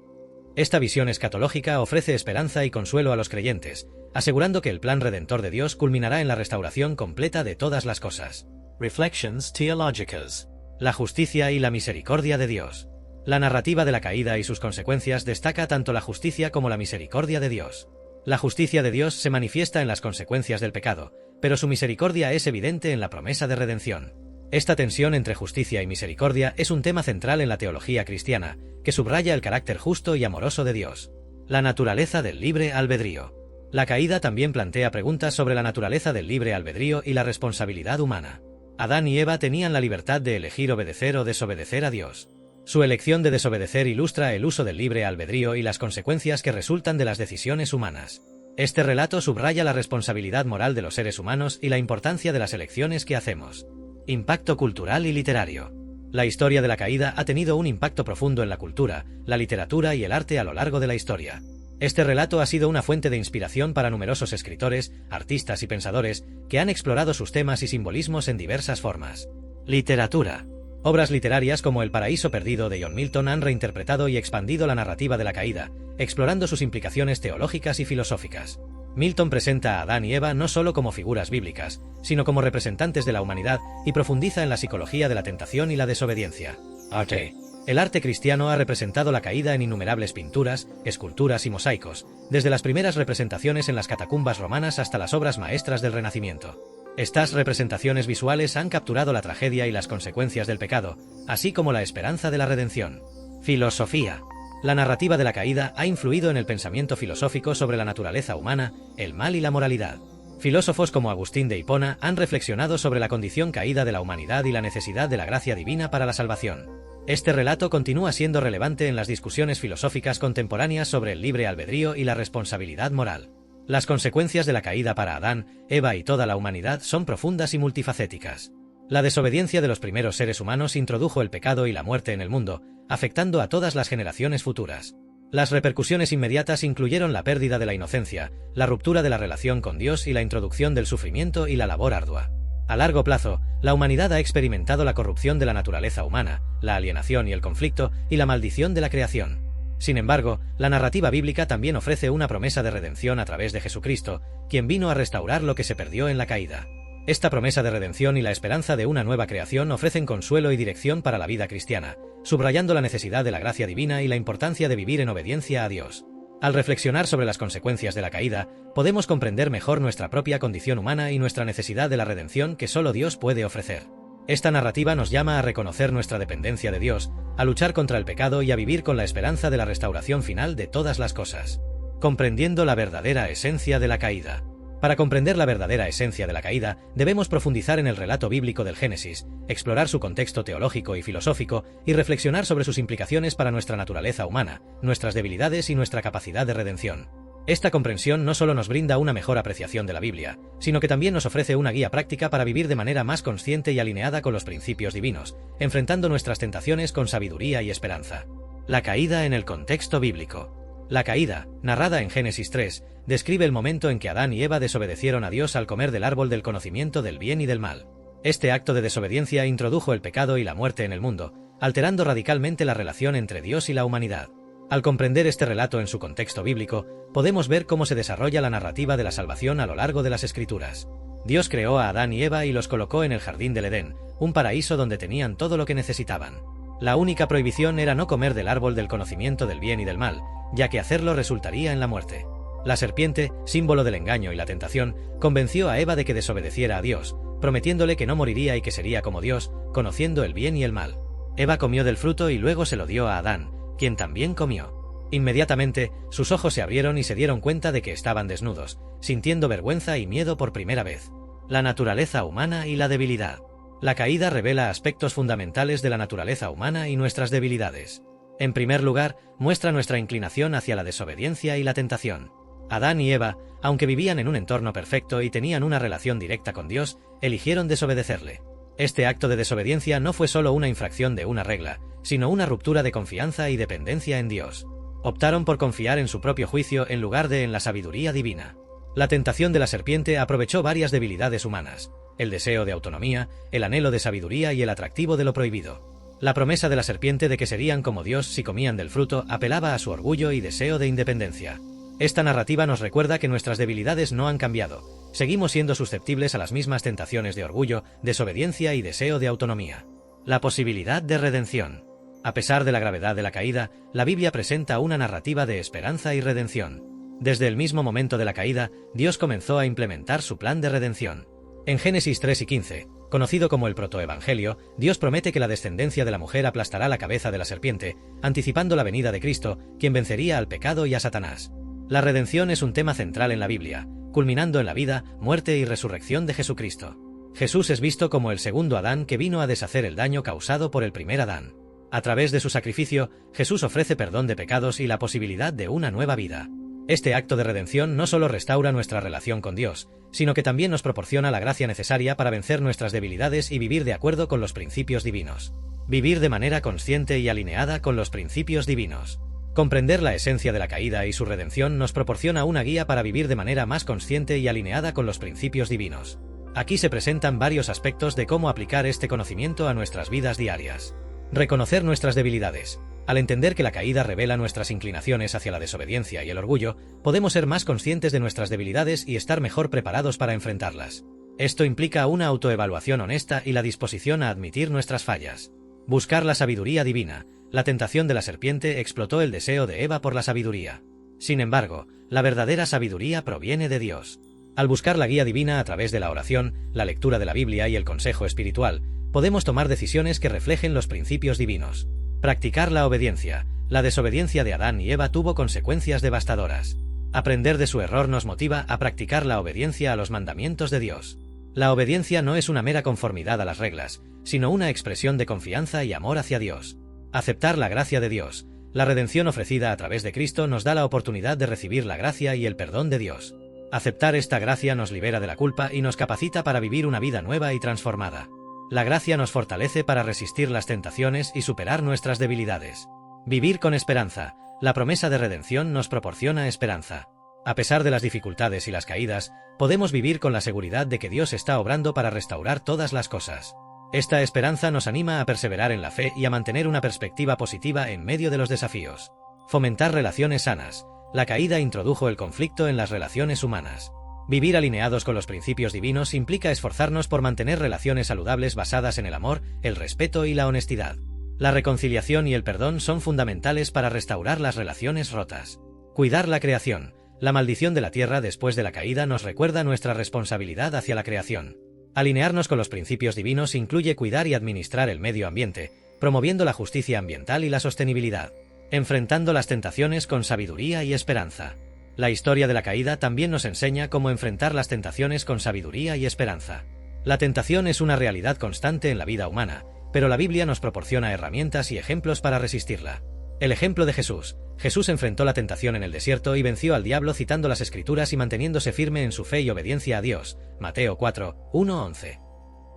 Esta visión escatológica ofrece esperanza y consuelo a los creyentes, asegurando que el plan redentor de Dios culminará en la restauración completa de todas las cosas. Reflections Theologicas. La justicia y la misericordia de Dios. La narrativa de la caída y sus consecuencias destaca tanto la justicia como la misericordia de Dios. La justicia de Dios se manifiesta en las consecuencias del pecado, pero su misericordia es evidente en la promesa de redención. Esta tensión entre justicia y misericordia es un tema central en la teología cristiana, que subraya el carácter justo y amoroso de Dios. La naturaleza del libre albedrío. La caída también plantea preguntas sobre la naturaleza del libre albedrío y la responsabilidad humana. Adán y Eva tenían la libertad de elegir obedecer o desobedecer a Dios. Su elección de desobedecer ilustra el uso del libre albedrío y las consecuencias que resultan de las decisiones humanas. Este relato subraya la responsabilidad moral de los seres humanos y la importancia de las elecciones que hacemos. Impacto cultural y literario. La historia de la caída ha tenido un impacto profundo en la cultura, la literatura y el arte a lo largo de la historia. Este relato ha sido una fuente de inspiración para numerosos escritores, artistas y pensadores que han explorado sus temas y simbolismos en diversas formas. Literatura. Obras literarias como El paraíso perdido de John Milton han reinterpretado y expandido la narrativa de la caída, explorando sus implicaciones teológicas y filosóficas. Milton presenta a Adán y Eva no solo como figuras bíblicas, sino como representantes de la humanidad y profundiza en la psicología de la tentación y la desobediencia. Arte. El arte cristiano ha representado la caída en innumerables pinturas, esculturas y mosaicos, desde las primeras representaciones en las catacumbas romanas hasta las obras maestras del Renacimiento. Estas representaciones visuales han capturado la tragedia y las consecuencias del pecado, así como la esperanza de la redención. Filosofía. La narrativa de la caída ha influido en el pensamiento filosófico sobre la naturaleza humana, el mal y la moralidad. Filósofos como Agustín de Hipona han reflexionado sobre la condición caída de la humanidad y la necesidad de la gracia divina para la salvación. Este relato continúa siendo relevante en las discusiones filosóficas contemporáneas sobre el libre albedrío y la responsabilidad moral. Las consecuencias de la caída para Adán, Eva y toda la humanidad son profundas y multifacéticas. La desobediencia de los primeros seres humanos introdujo el pecado y la muerte en el mundo, afectando a todas las generaciones futuras. Las repercusiones inmediatas incluyeron la pérdida de la inocencia, la ruptura de la relación con Dios y la introducción del sufrimiento y la labor ardua. A largo plazo, la humanidad ha experimentado la corrupción de la naturaleza humana, la alienación y el conflicto, y la maldición de la creación. Sin embargo, la narrativa bíblica también ofrece una promesa de redención a través de Jesucristo, quien vino a restaurar lo que se perdió en la caída. Esta promesa de redención y la esperanza de una nueva creación ofrecen consuelo y dirección para la vida cristiana, subrayando la necesidad de la gracia divina y la importancia de vivir en obediencia a Dios. Al reflexionar sobre las consecuencias de la caída, podemos comprender mejor nuestra propia condición humana y nuestra necesidad de la redención que solo Dios puede ofrecer. Esta narrativa nos llama a reconocer nuestra dependencia de Dios, a luchar contra el pecado y a vivir con la esperanza de la restauración final de todas las cosas. Comprendiendo la verdadera esencia de la caída. Para comprender la verdadera esencia de la caída, debemos profundizar en el relato bíblico del Génesis, explorar su contexto teológico y filosófico y reflexionar sobre sus implicaciones para nuestra naturaleza humana, nuestras debilidades y nuestra capacidad de redención. Esta comprensión no solo nos brinda una mejor apreciación de la Biblia, sino que también nos ofrece una guía práctica para vivir de manera más consciente y alineada con los principios divinos, enfrentando nuestras tentaciones con sabiduría y esperanza. La caída en el contexto bíblico. La caída, narrada en Génesis 3, describe el momento en que Adán y Eva desobedecieron a Dios al comer del árbol del conocimiento del bien y del mal. Este acto de desobediencia introdujo el pecado y la muerte en el mundo, alterando radicalmente la relación entre Dios y la humanidad. Al comprender este relato en su contexto bíblico, podemos ver cómo se desarrolla la narrativa de la salvación a lo largo de las Escrituras. Dios creó a Adán y Eva y los colocó en el jardín del Edén, un paraíso donde tenían todo lo que necesitaban. La única prohibición era no comer del árbol del conocimiento del bien y del mal, ya que hacerlo resultaría en la muerte. La serpiente, símbolo del engaño y la tentación, convenció a Eva de que desobedeciera a Dios, prometiéndole que no moriría y que sería como Dios, conociendo el bien y el mal. Eva comió del fruto y luego se lo dio a Adán, quien también comió. Inmediatamente, sus ojos se abrieron y se dieron cuenta de que estaban desnudos, sintiendo vergüenza y miedo por primera vez. La naturaleza humana y la debilidad. La caída revela aspectos fundamentales de la naturaleza humana y nuestras debilidades. En primer lugar, muestra nuestra inclinación hacia la desobediencia y la tentación. Adán y Eva, aunque vivían en un entorno perfecto y tenían una relación directa con Dios, eligieron desobedecerle. Este acto de desobediencia no fue solo una infracción de una regla, sino una ruptura de confianza y dependencia en Dios. Optaron por confiar en su propio juicio en lugar de en la sabiduría divina. La tentación de la serpiente aprovechó varias debilidades humanas: el deseo de autonomía, el anhelo de sabiduría y el atractivo de lo prohibido. La promesa de la serpiente de que serían como Dios si comían del fruto apelaba a su orgullo y deseo de independencia. Esta narrativa nos recuerda que nuestras debilidades no han cambiado. Seguimos siendo susceptibles a las mismas tentaciones de orgullo, desobediencia y deseo de autonomía. La posibilidad de redención. A pesar de la gravedad de la caída, la Biblia presenta una narrativa de esperanza y redención. Desde el mismo momento de la caída, Dios comenzó a implementar su plan de redención. En Génesis 3 y 15, conocido como el protoevangelio, Dios promete que la descendencia de la mujer aplastará la cabeza de la serpiente, anticipando la venida de Cristo, quien vencería al pecado y a Satanás. La redención es un tema central en la Biblia, culminando en la vida, muerte y resurrección de Jesucristo. Jesús es visto como el segundo Adán que vino a deshacer el daño causado por el primer Adán. A través de su sacrificio, Jesús ofrece perdón de pecados y la posibilidad de una nueva vida. Este acto de redención no solo restaura nuestra relación con Dios, sino que también nos proporciona la gracia necesaria para vencer nuestras debilidades y vivir de acuerdo con los principios divinos. Vivir de manera consciente y alineada con los principios divinos. Comprender la esencia de la caída y su redención nos proporciona una guía para vivir de manera más consciente y alineada con los principios divinos. Aquí se presentan varios aspectos de cómo aplicar este conocimiento a nuestras vidas diarias. Reconocer nuestras debilidades. Al entender que la caída revela nuestras inclinaciones hacia la desobediencia y el orgullo, podemos ser más conscientes de nuestras debilidades y estar mejor preparados para enfrentarlas. Esto implica una autoevaluación honesta y la disposición a admitir nuestras fallas. Buscar la sabiduría divina. La tentación de la serpiente explotó el deseo de Eva por la sabiduría. Sin embargo, la verdadera sabiduría proviene de Dios. Al buscar la guía divina a través de la oración, la lectura de la Biblia y el consejo espiritual, podemos tomar decisiones que reflejen los principios divinos. Practicar la obediencia. La desobediencia de Adán y Eva tuvo consecuencias devastadoras. Aprender de su error nos motiva a practicar la obediencia a los mandamientos de Dios. La obediencia no es una mera conformidad a las reglas, sino una expresión de confianza y amor hacia Dios. Aceptar la gracia de Dios. La redención ofrecida a través de Cristo nos da la oportunidad de recibir la gracia y el perdón de Dios. Aceptar esta gracia nos libera de la culpa y nos capacita para vivir una vida nueva y transformada. La gracia nos fortalece para resistir las tentaciones y superar nuestras debilidades. Vivir con esperanza. La promesa de redención nos proporciona esperanza. A pesar de las dificultades y las caídas, podemos vivir con la seguridad de que Dios está obrando para restaurar todas las cosas. Esta esperanza nos anima a perseverar en la fe y a mantener una perspectiva positiva en medio de los desafíos. Fomentar relaciones sanas. La caída introdujo el conflicto en las relaciones humanas. Vivir alineados con los principios divinos implica esforzarnos por mantener relaciones saludables basadas en el amor, el respeto y la honestidad. La reconciliación y el perdón son fundamentales para restaurar las relaciones rotas. Cuidar la creación. La maldición de la tierra después de la caída nos recuerda nuestra responsabilidad hacia la creación. Alinearnos con los principios divinos incluye cuidar y administrar el medio ambiente, promoviendo la justicia ambiental y la sostenibilidad, enfrentando las tentaciones con sabiduría y esperanza. La historia de la caída también nos enseña cómo enfrentar las tentaciones con sabiduría y esperanza. La tentación es una realidad constante en la vida humana, pero la Biblia nos proporciona herramientas y ejemplos para resistirla. El ejemplo de Jesús. Jesús enfrentó la tentación en el desierto y venció al diablo citando las Escrituras y manteniéndose firme en su fe y obediencia a Dios. Mateo 4, 1-11.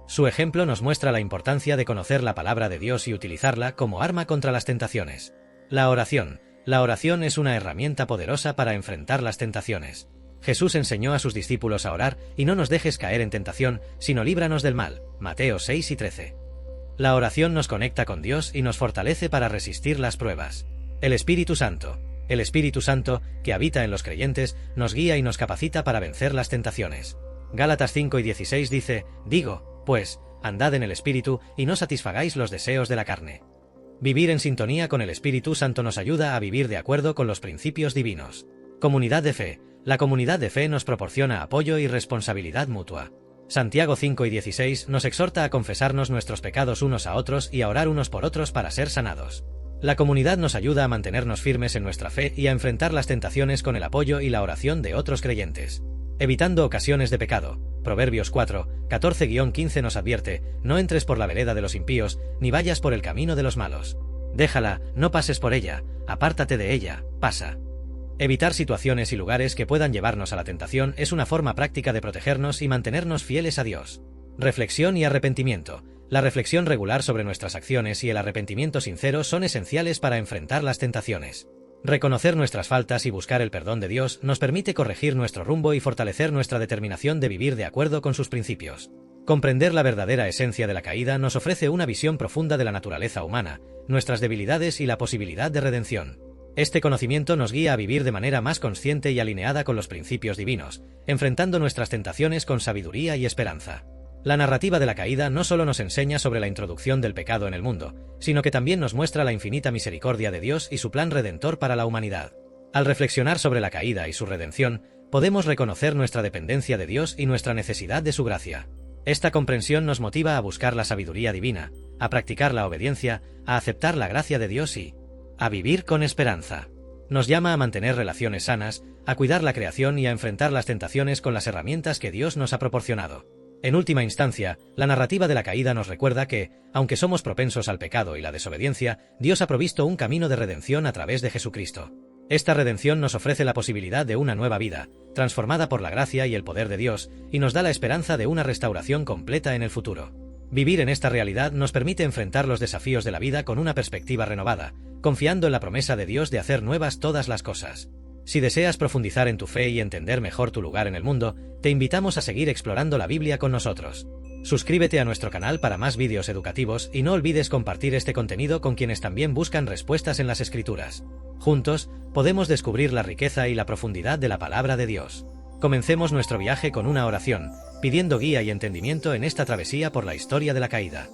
Su ejemplo nos muestra la importancia de conocer la palabra de Dios y utilizarla como arma contra las tentaciones. La oración. La oración es una herramienta poderosa para enfrentar las tentaciones. Jesús enseñó a sus discípulos a orar, y no nos dejes caer en tentación, sino líbranos del mal. Mateo 6 y 13. La oración nos conecta con Dios y nos fortalece para resistir las pruebas. El Espíritu Santo. El Espíritu Santo, que habita en los creyentes, nos guía y nos capacita para vencer las tentaciones. Gálatas 5 y 16 dice: digo, pues, andad en el Espíritu y no satisfagáis los deseos de la carne. Vivir en sintonía con el Espíritu Santo nos ayuda a vivir de acuerdo con los principios divinos. Comunidad de fe. La comunidad de fe nos proporciona apoyo y responsabilidad mutua. Santiago 5 y 16 nos exhorta a confesarnos nuestros pecados unos a otros y a orar unos por otros para ser sanados. La comunidad nos ayuda a mantenernos firmes en nuestra fe y a enfrentar las tentaciones con el apoyo y la oración de otros creyentes. Evitando ocasiones de pecado. Proverbios 4, 14-15 nos advierte: no entres por la vereda de los impíos, ni vayas por el camino de los malos. Déjala, no pases por ella, apártate de ella, pasa. Evitar situaciones y lugares que puedan llevarnos a la tentación es una forma práctica de protegernos y mantenernos fieles a Dios. Reflexión y arrepentimiento. La reflexión regular sobre nuestras acciones y el arrepentimiento sincero son esenciales para enfrentar las tentaciones. Reconocer nuestras faltas y buscar el perdón de Dios nos permite corregir nuestro rumbo y fortalecer nuestra determinación de vivir de acuerdo con sus principios. Comprender la verdadera esencia de la caída nos ofrece una visión profunda de la naturaleza humana, nuestras debilidades y la posibilidad de redención. Este conocimiento nos guía a vivir de manera más consciente y alineada con los principios divinos, enfrentando nuestras tentaciones con sabiduría y esperanza. La narrativa de la caída no solo nos enseña sobre la introducción del pecado en el mundo, sino que también nos muestra la infinita misericordia de Dios y su plan redentor para la humanidad. Al reflexionar sobre la caída y su redención, podemos reconocer nuestra dependencia de Dios y nuestra necesidad de su gracia. Esta comprensión nos motiva a buscar la sabiduría divina, a practicar la obediencia, a aceptar la gracia de Dios y a vivir con esperanza. Nos llama a mantener relaciones sanas, a cuidar la creación y a enfrentar las tentaciones con las herramientas que Dios nos ha proporcionado. En última instancia, la narrativa de la caída nos recuerda que, aunque somos propensos al pecado y la desobediencia, Dios ha provisto un camino de redención a través de Jesucristo. Esta redención nos ofrece la posibilidad de una nueva vida, transformada por la gracia y el poder de Dios, y nos da la esperanza de una restauración completa en el futuro. Vivir en esta realidad nos permite enfrentar los desafíos de la vida con una perspectiva renovada, confiando en la promesa de Dios de hacer nuevas todas las cosas. Si deseas profundizar en tu fe y entender mejor tu lugar en el mundo, te invitamos a seguir explorando la Biblia con nosotros. Suscríbete a nuestro canal para más vídeos educativos y no olvides compartir este contenido con quienes también buscan respuestas en las Escrituras. Juntos, podemos descubrir la riqueza y la profundidad de la palabra de Dios. Comencemos nuestro viaje con una oración, pidiendo guía y entendimiento en esta travesía por la historia de la caída.